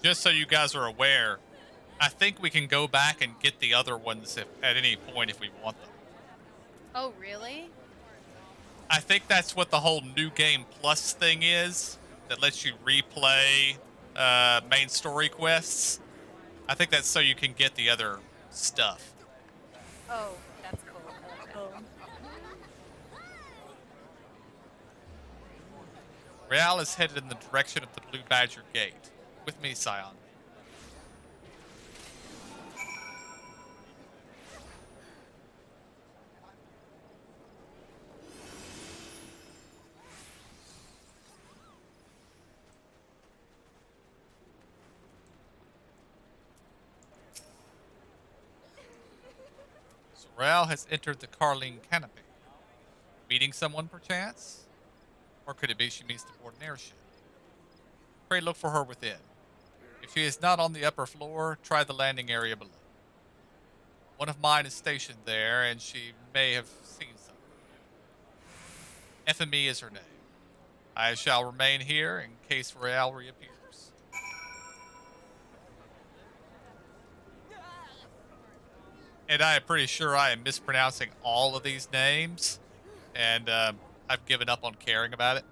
Just so you guys are aware, I think we can go back and get the other ones if at any point if we want them. Oh, really? I think that's what the whole new game plus thing is, that lets you replay main story quests. I think that's so you can get the other stuff. Oh, that's cool. I like that. Cool. Real is headed in the direction of the Blue Badger Gate. With me, Scion. So Real has entered the Carline Canopy. Meeting someone, perchance? Or could it be she meets the board an airship? Pray look for her within. If she is not on the upper floor, try the landing area below. One of mine is stationed there, and she may have seen something. FME is her name. I shall remain here in case Real reappears. And I am pretty sure I am mispronouncing all of these names, and I've given up on caring about it.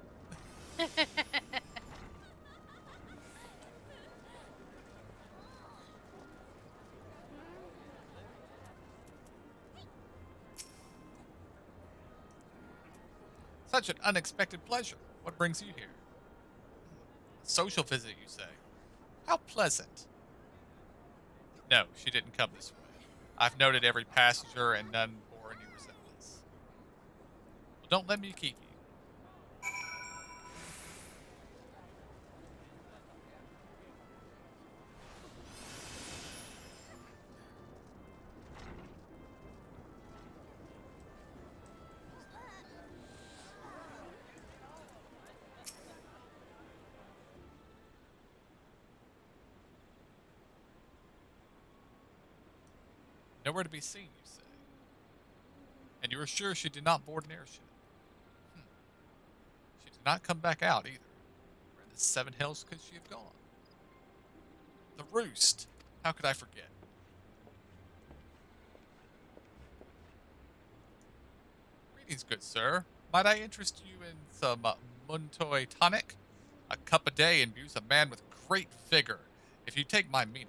Such an unexpected pleasure. What brings you here? Social visit, you say? How pleasant. No, she didn't come this way. I've noted every passenger and none bore any resemblance. Well, don't let me keep you. Nowhere to be seen, you say. And you are sure she did not board an airship? She did not come back out either. Where in the seven hells could she have gone? The Roost. How could I forget? Greetings, good sir. Might I interest you in some Muntoy tonic? A cup a day imbues a man with great vigor, if you take my meaning.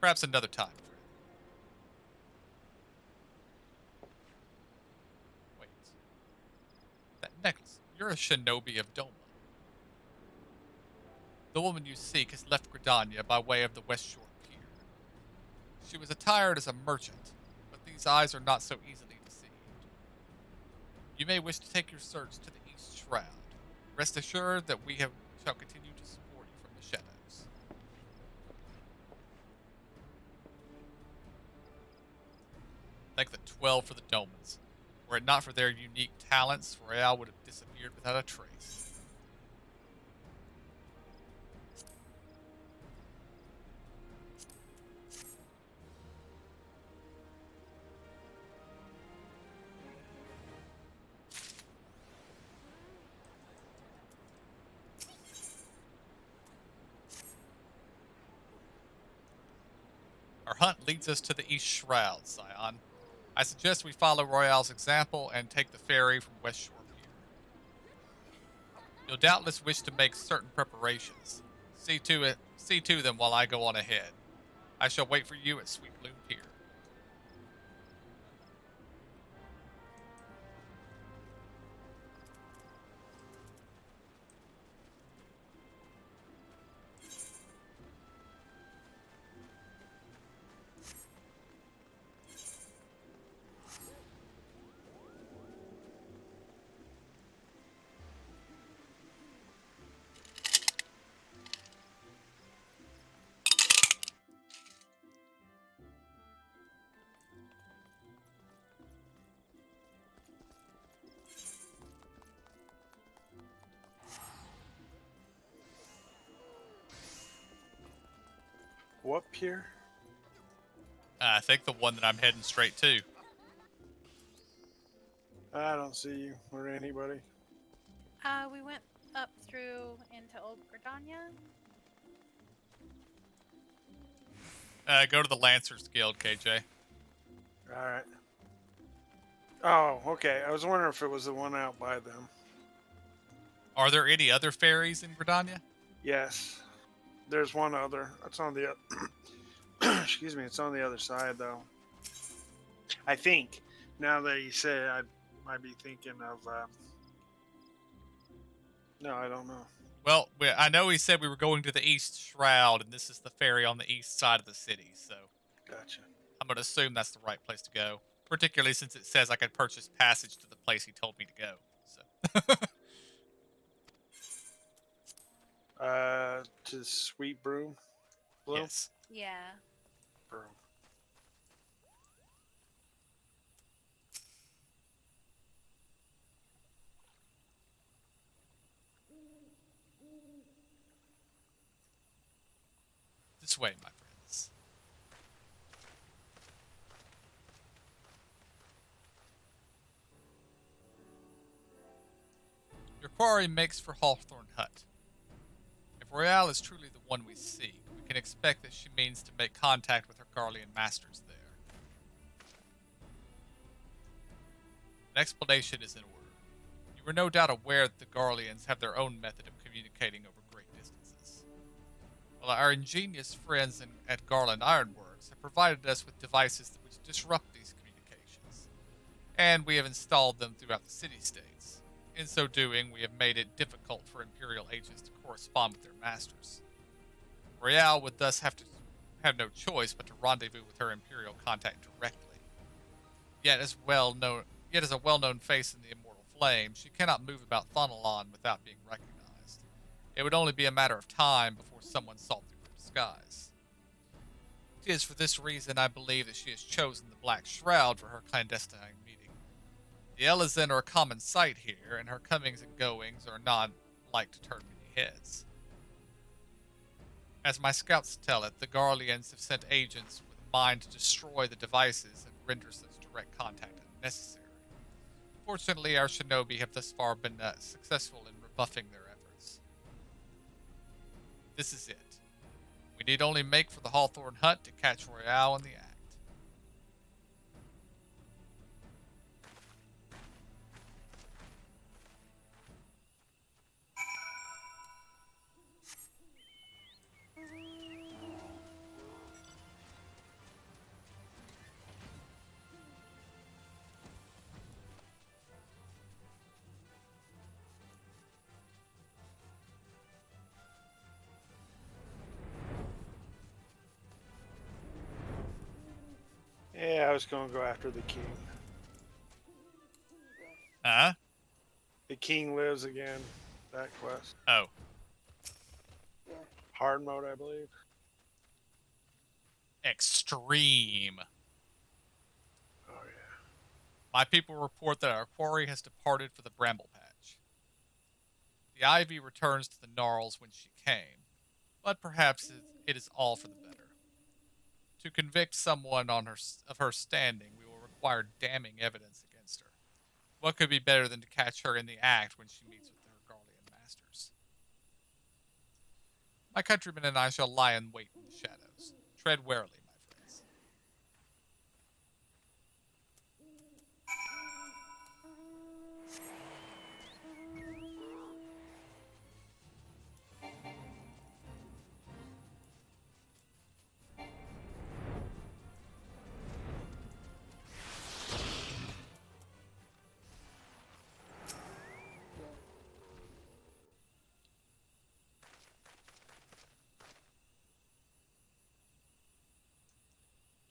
Perhaps another time, friend. Wait. That necklace. You're a shinobi of Doma. The woman you seek has left Gridania by way of the West Shore Pier. She was attired as a merchant, but these eyes are not so easily deceived. You may wish to take your search to the East Shroud. Rest assured that we shall continue to support you from the shadows. Like the 12 for the Domans. Were it not for their unique talents, Royale would have disappeared without a trace. Our hunt leads us to the East Shroud, Scion. I suggest we follow Royale's example and take the ferry from West Shore Pier. You'll doubtless wish to make certain preparations. See to them while I go on ahead. I shall wait for you at Sweet Bloom Pier. What pier? I think the one that I'm heading straight to. I don't see you or anybody. We went up through into Old Gridania. Go to the Lancers Guild, KJ. All right. Oh, okay. I was wondering if it was the one out by them. Are there any other ferries in Gridania? Yes. There's one other. It's on the excuse me, it's on the other side though. I think. Now that you say it, I might be thinking of no, I don't know. Well, I know he said we were going to the East Shroud, and this is the ferry on the east side of the city, so Gotcha. I'm going to assume that's the right place to go, particularly since it says I could purchase passage to the place he told me to go. So. To Sweet Broom? Blue? Yes. Yeah. Broom. This way, my friends. Your quarry makes for Hawthorne Hut. If Royale is truly the one we seek, we can expect that she means to make contact with her Garlean masters there. An explanation is in order. You are no doubt aware that the Garleans have their own method of communicating over great distances. Well, our ingenious friends at Garland Ironworks have provided us with devices which disrupt these communications, and we have installed them throughout the city-states. In so doing, we have made it difficult for Imperial agents to correspond with their masters. Royale would thus have no choice but to rendezvous with her Imperial contact directly. Yet as a well-known face in the Immortal Flame, she cannot move about Thonalon without being recognized. It would only be a matter of time before someone saw through her disguise. It is for this reason I believe that she has chosen the Black Shroud for her clandestine meeting. The Elezen are a common sight here, and her comings and goings are not like to turn many heads. As my scouts tell it, the Garleans have sent agents with a mind to destroy the devices and render such direct contact unnecessary. Fortunately, our shinobi have thus far been successful in rebuffing their efforts. This is it. We need only make for the Hawthorne Hut to catch Royale in the act. Yeah, I was going to go after the king. Huh? The king lives again. That quest. Oh. Hard mode, I believe. Extreme. Oh, yeah. My people report that our quarry has departed for the Bramble Patch. The Ivy returns to the Gnarls when she came, but perhaps it is all for the better. To convict someone of her standing, we will require damning evidence against her. What could be better than to catch her in the act when she meets with her Garlean masters? My countrymen and I shall lie in wait in the shadows. Tread warily, my friends.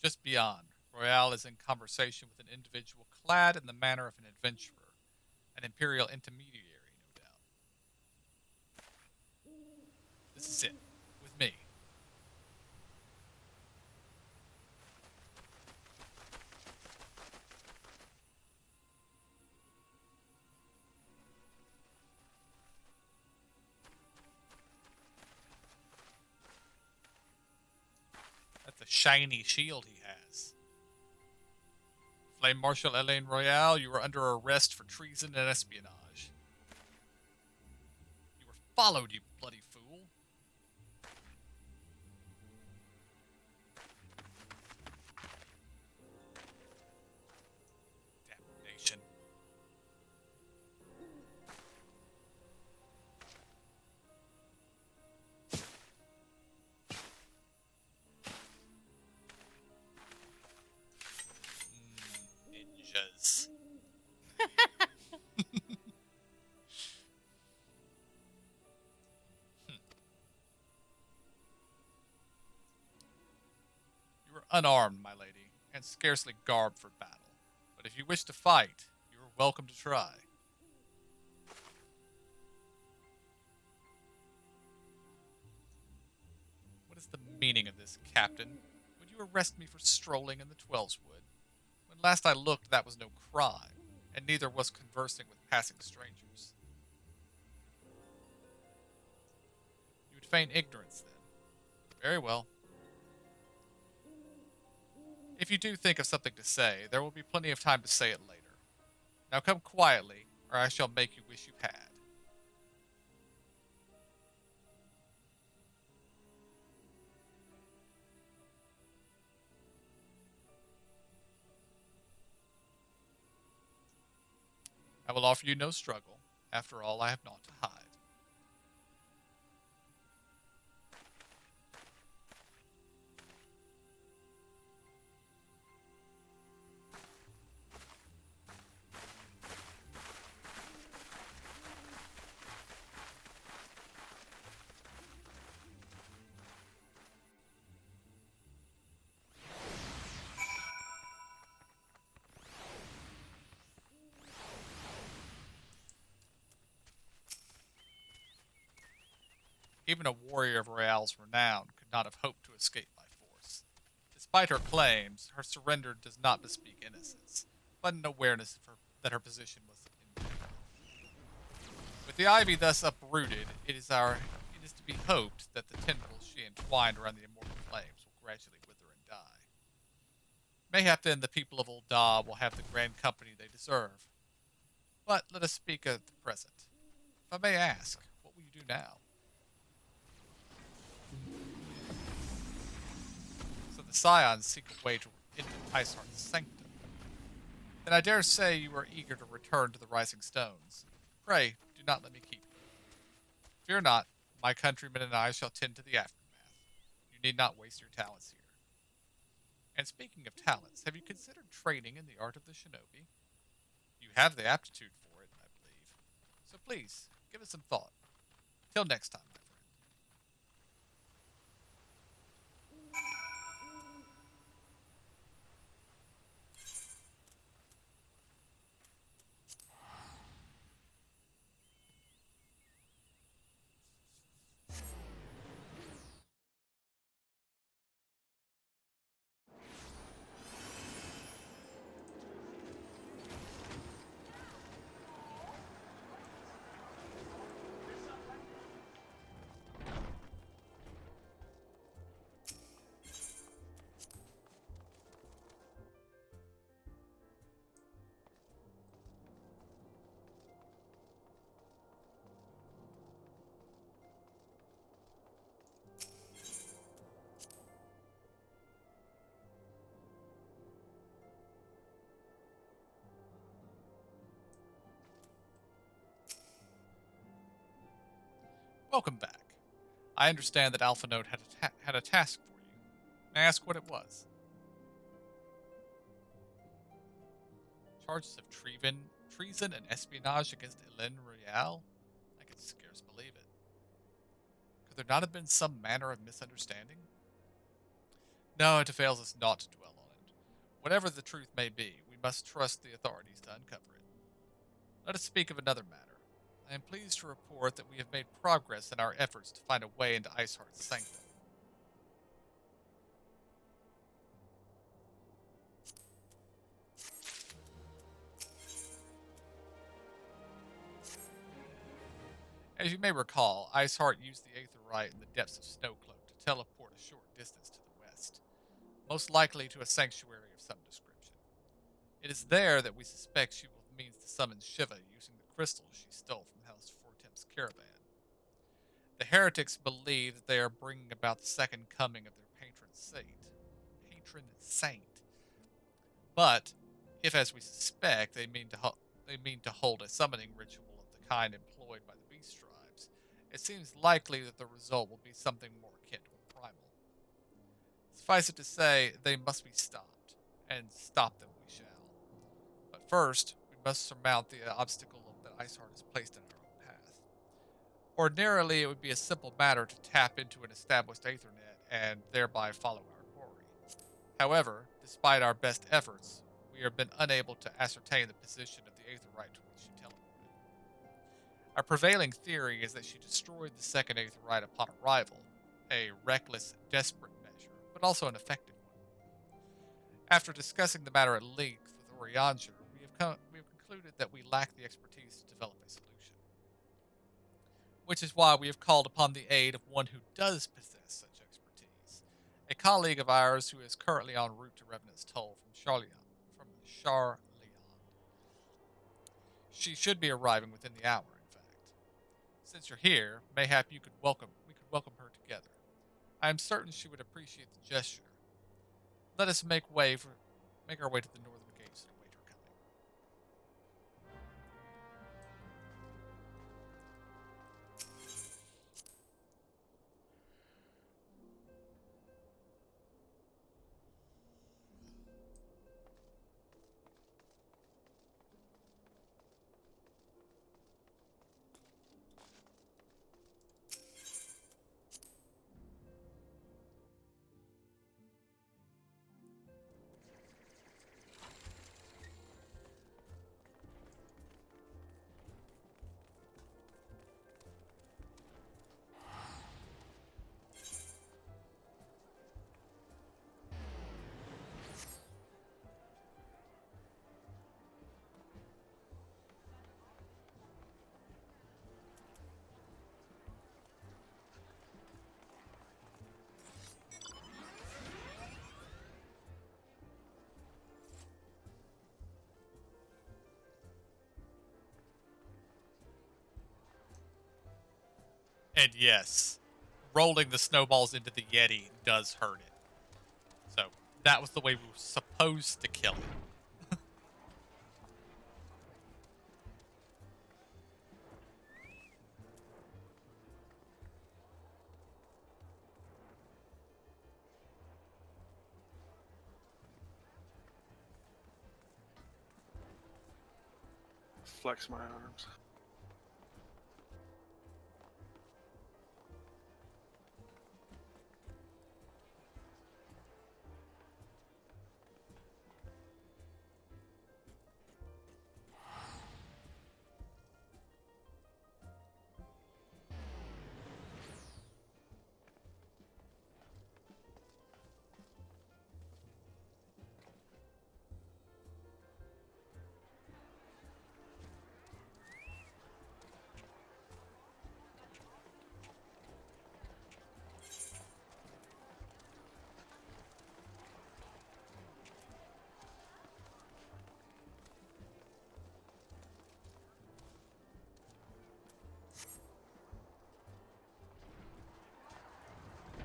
Just beyond, Royale is in conversation with an individual clad in the manner of an adventurer, an Imperial intermediary, no doubt. This is it, with me. shiny shield he has. Flame Marshal Elaine Royale, you are under arrest for treason and espionage. You were followed, you bloody fool. Damnation. Ninjas. You are unarmed, my lady, and scarcely garbed for battle. But if you wish to fight, you are welcome to try. What is the meaning of this, Captain? Would you arrest me for strolling in the Twelveswood? When last I looked, that was no crime, and neither was conversing with passing strangers. You would feign ignorance, then. Very well. If you do think of something to say, there will be plenty of time to say it later. Now come quietly, or I shall make you wish you had. I will offer you no struggle. After all, I have naught to hide. Even a warrior of Royale's renown could not have hoped to escape my force. Despite her claims, her surrender does not bespeak innocence, but an awareness of that her position was impenetrable. With the ivy thus uprooted, it is to be hoped that the tendrils she entwined around the immortal flames will gradually wither and die. Mayhap then the people of Ul'dah will have the grand company they deserve. But let us speak of the present. If I may ask, what will you do now? So the Scions seek a way to into Iceheart's sanctum. Then I dare say you are eager to return to the Rising Stones. Pray, do not let me keep you. Fear not, my countrymen and I shall tend to the aftermath. You need not waste your talents here. And speaking of talents, have you considered training in the art of the shinobi? You have the aptitude for it, I believe. So please, give it some thought. Till next time, my friend. Welcome back. I understand that Alpha Node had a task for you. May I ask what it was? Charges of treason and espionage against Elaine Royale? I can scarce believe it. Could there not have been some manner of misunderstanding? No, it avails us not to dwell on it. Whatever the truth may be, we must trust the authorities to uncover it. Let us speak of another matter. I am pleased to report that we have made progress in our efforts to find a way into Iceheart's sanctum. As you may recall, Iceheart used the Aetherite in the depths of Snowcloak to teleport a short distance to the west. most likely to a sanctuary of some description. It is there that we suspect she will means to summon Shiva using the crystals she stole from House Fortemp's caravan. The heretics believe that they are bringing about the second coming of their patron saint. But if, as we suspect, they mean to hold a summoning ritual of the kind employed by the beast tribes, it seems likely that the result will be something more akin to a primal. Suffice it to say, they must be stopped, and stop them we shall. But first, we must surmount the obstacle that Iceheart has placed in our own path. Ordinarily, it would be a simple matter to tap into an established Aethernet and thereby follow our quarry. However, despite our best efforts, we have been unable to ascertain the position of the Aetherite to which she teleported. Our prevailing theory is that she destroyed the second Aetherite upon arrival, a reckless, desperate measure, but also an effective one. After discussing the matter at length with Orianger, we have concluded that we lack the expertise to develop a solution. Which is why we have called upon the aid of one who does possess such expertise, a colleague of ours who is currently en route to Revenant's Toll from Charleon. She should be arriving within the hour, in fact. Since you're here, mayhap we could welcome her together. I am certain she would appreciate the gesture. Let us make our way to the northern gates and await her coming. And yes, rolling the snowballs into the Yeti does hurt it. So that was the way we were supposed to kill it. Flex my arms.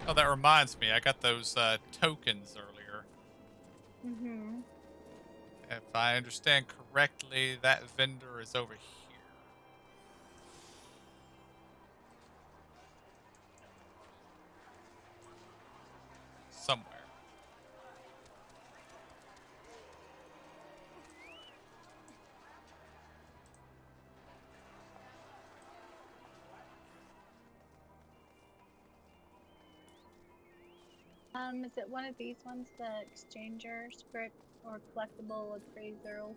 Oh, that reminds me. I got those tokens earlier. Mm-hmm. If I understand correctly, that vendor is over here. Somewhere. Is it one of these ones, the exchanger script or collectible appraisal?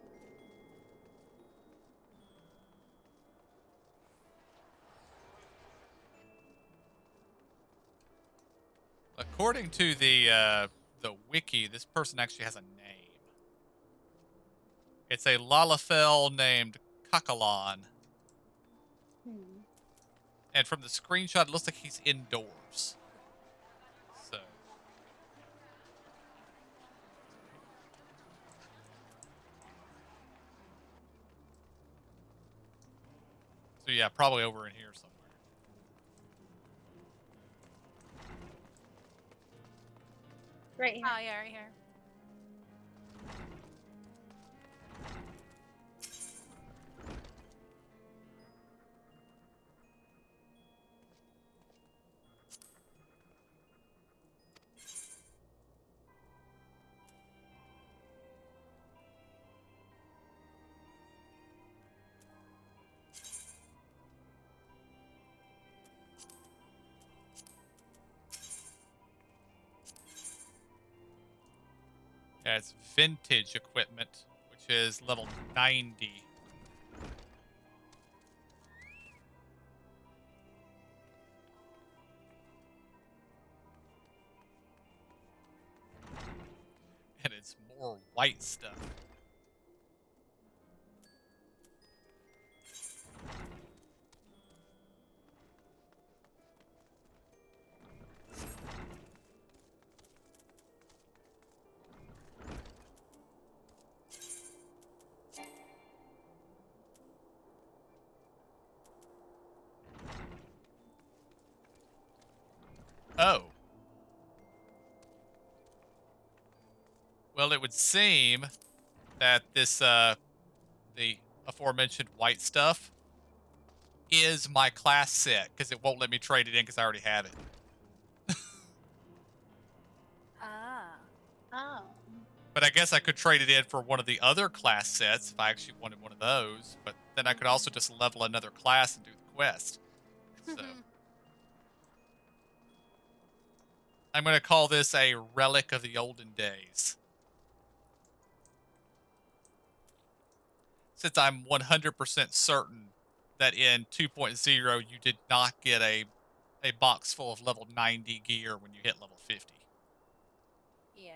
According to the wiki, this person actually has a name. It's a Lalafell named Kakalon. And from the screenshot, it looks like he's indoors. So yeah, probably over in here somewhere. Right here. Oh yeah, right here. Yeah, it's vintage equipment, which is level 90. And it's more white stuff. Oh. Well, it would seem that this, the aforementioned white stuff is my class set, because it won't let me trade it in because I already have it. Ah. Oh. But I guess I could trade it in for one of the other class sets if I actually wanted one of those. But then I could also just level another class and do the quest. So I'm going to call this a relic of the olden days. Since I'm 100% certain that in 2.0 you did not get a box full of level 90 gear when you hit level 50. Yeah.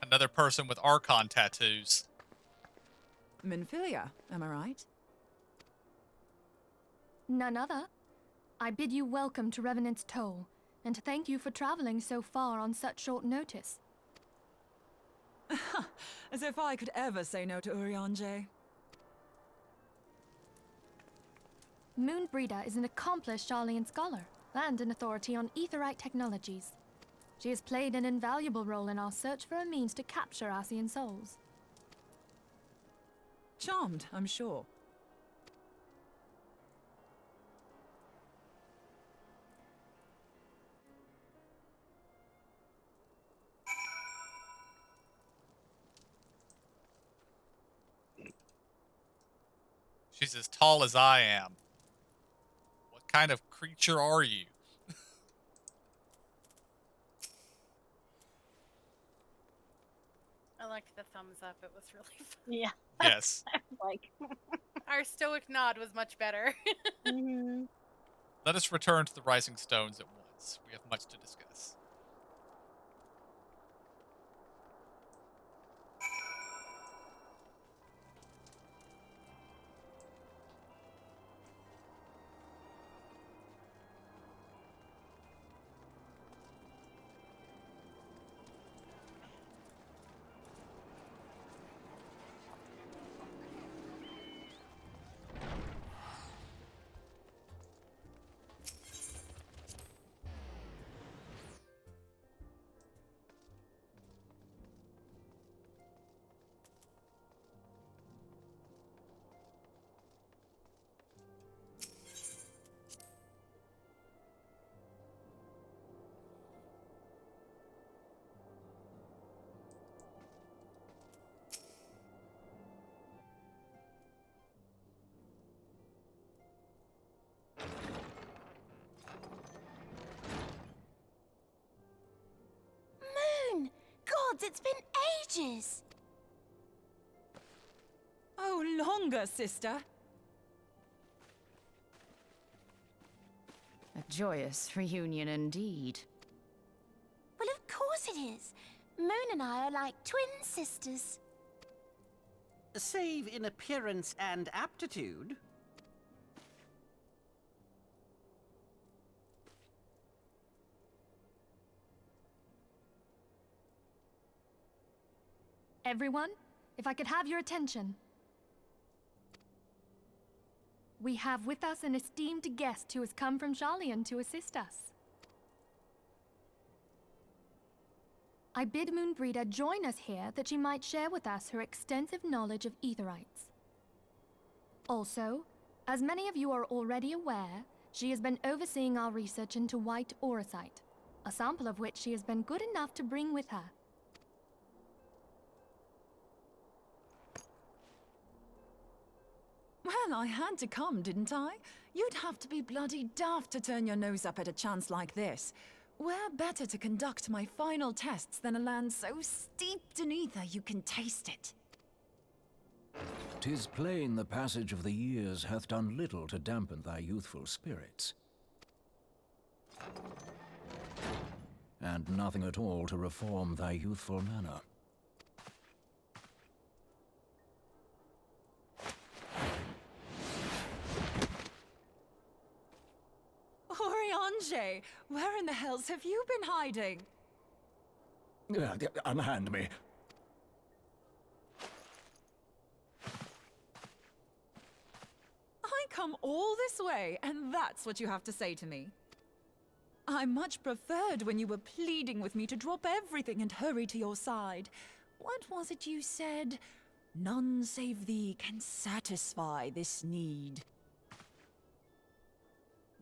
Another person with Archon tattoos. Minfilia, am I right? None other. I bid you welcome to Revenant's Toll, and thank you for traveling so far on such short notice. As if I could ever say no to Urianger. Moonbreeder is an accomplished Sharlayan scholar and an authority on aetherite technologies. She has played an invaluable role in our search for a means to capture Ascian souls. Charmed, I'm sure. She's as tall as I am. What kind of creature are you? I liked the thumbs up. It was really fun. Yeah. Yes. Like. Our stoic nod was much better. Let us return to the Rising Stones at once. We have much to discuss. gods, it's been ages! Oh, longer, sister. A joyous reunion indeed. Well, of course it is. Moon and I are like twin sisters. Save in appearance and aptitude. Everyone, if I could have your attention. We have with us an esteemed guest who has come from Sharlayan to assist us. I bid Moonbreeder join us here that she might share with us her extensive knowledge of Aetherites. Also, as many of you are already aware, she has been overseeing our research into White Auracite, a sample of which she has been good enough to bring with her. Well, I had to come, didn't I? You'd have to be bloody daft to turn your nose up at a chance like this. Where better to conduct my final tests than a land so steeped in ether you can taste it? 'Tis plain the passage of the years hath done little to dampen thy youthful spirits. And nothing at all to reform thy youthful manner. Oriange, where in the hells have you been hiding? Unhand me. I come all this way, and that's what you have to say to me. I much preferred when you were pleading with me to drop everything and hurry to your side. What was it you said? None save thee can satisfy this need.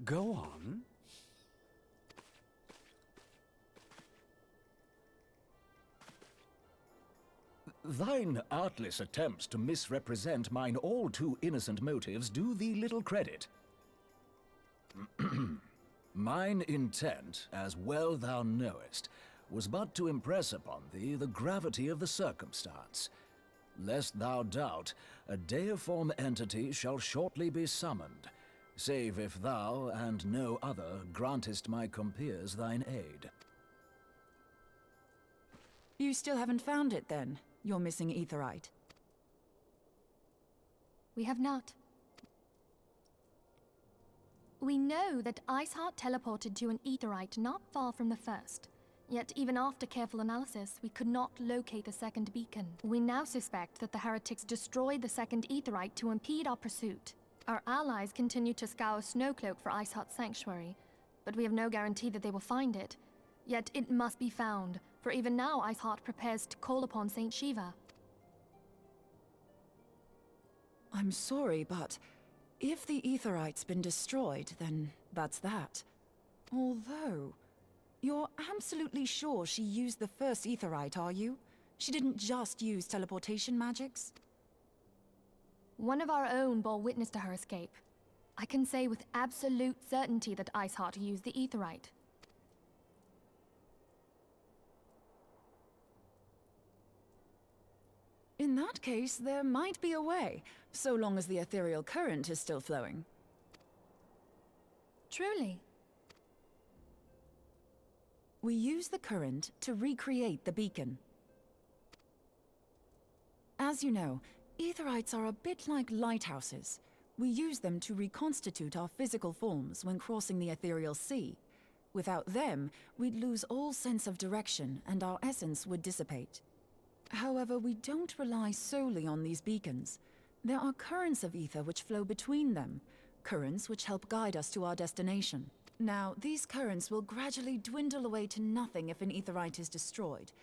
Go on. Thine artless attempts to misrepresent mine all too innocent motives do thee little credit. Mine intent, as well thou knowest, was but to impress upon thee the gravity of the circumstance. Lest thou doubt, a deiform entity shall shortly be summoned, save if thou and no other grantest my compeers thine aid. You still haven't found it, then? Your missing Aetherite? We have not. We know that Iceheart teleported to an Aetherite not far from the first. Yet even after careful analysis, we could not locate a second beacon. We now suspect that the heretics destroyed the second Aetherite to impede our pursuit. Our allies continue to scour Snowcloak for Iceheart's sanctuary, but we have no guarantee that they will find it. Yet it must be found, for even now Iceheart prepares to call upon Saint Shiva. I'm sorry, but if the Aetherite's been destroyed, then that's that. Although, you're absolutely sure she used the first Aetherite, are you? She didn't just use teleportation magics? One of our own bore witness to her escape. I can say with absolute certainty that Iceheart used the Aetherite. In that case, there might be a way, so long as the ethereal current is still flowing. Truly? We use the current to recreate the beacon. As you know, Aetherites are a bit like lighthouses. We use them to reconstitute our physical forms when crossing the ethereal sea. Without them, we'd lose all sense of direction and our essence would dissipate. However, we don't rely solely on these beacons. There are currents of ether which flow between them, currents which help guide us to our destination. Now, these currents will gradually dwindle away to nothing if an Aetherite is destroyed.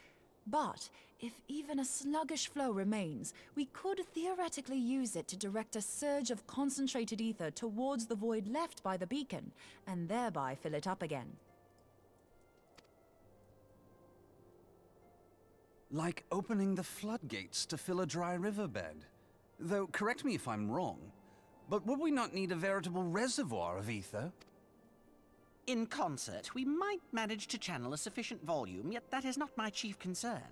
But if even a sluggish flow remains, we could theoretically use it to direct a surge of concentrated ether towards the void left by the beacon, and thereby fill it up again. Like opening the floodgates to fill a dry riverbed. Though, correct me if I'm wrong, but would we not need a veritable reservoir of ether? In concert, we might manage to channel a sufficient volume, yet that is not my chief concern.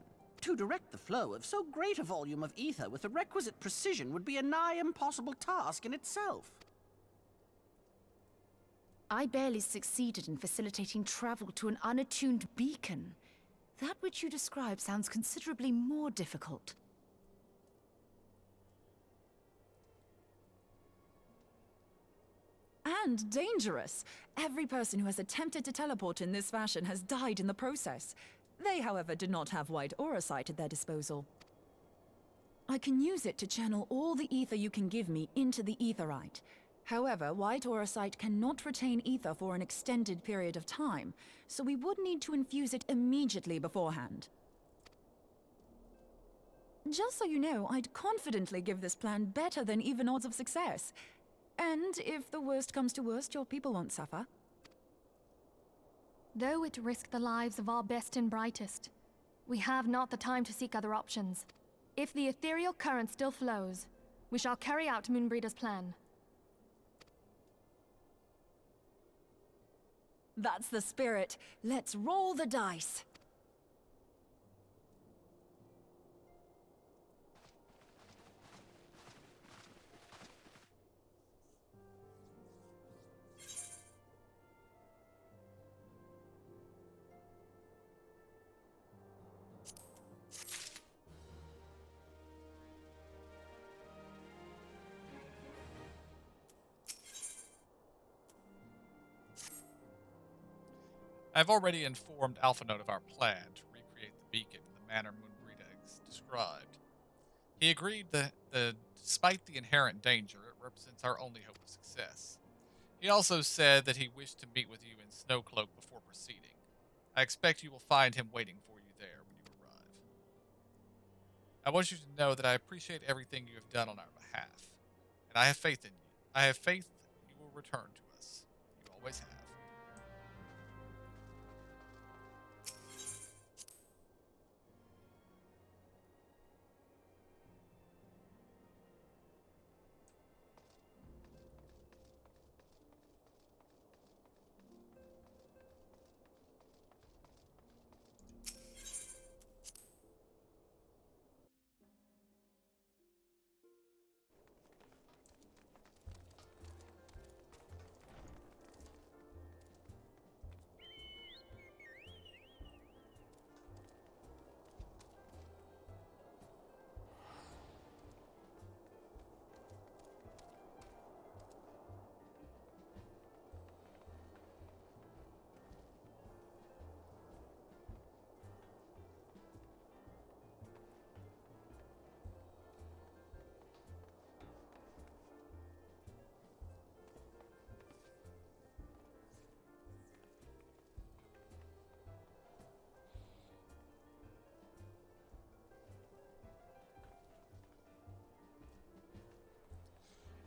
To direct the flow of so great a volume of ether with the requisite precision would be a nigh impossible task in itself. I barely succeeded in facilitating travel to an unattuned beacon. That which you describe sounds considerably more difficult. And dangerous. Every person who has attempted to teleport in this fashion has died in the process. They, however, did not have white aura sight at their disposal. I can use it to channel all the ether you can give me into the aetheryte. However, white aura sight cannot retain ether for an extended period of time, so we would need to infuse it immediately beforehand. Just so you know, I'd confidently give this plan better than even odds of success. And if the worst comes to worst, your people won't suffer. Though it risk the lives of our best and brightest, we have not the time to seek other options. If the ethereal current still flows, we shall carry out Moonbreeder's plan. That's the spirit. Let's roll the dice. I've already informed Alpha Note of our plan to recreate the beacon in the manner Moonbrita described. He agreed that despite the inherent danger, it represents our only hope of success. He also said that he wished to meet with you in Snowcloak before proceeding. I expect you will find him waiting for you there when you arrive. I want you to know that I appreciate everything you have done on our behalf, and I have faith in you. I have faith you will return to us. You always have.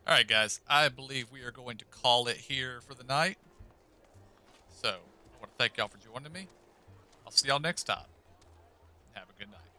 Alright guys, I believe we are going to call it here for the night. So, I want to thank y'all for joining me. I'll see y'all next time. Have a good night.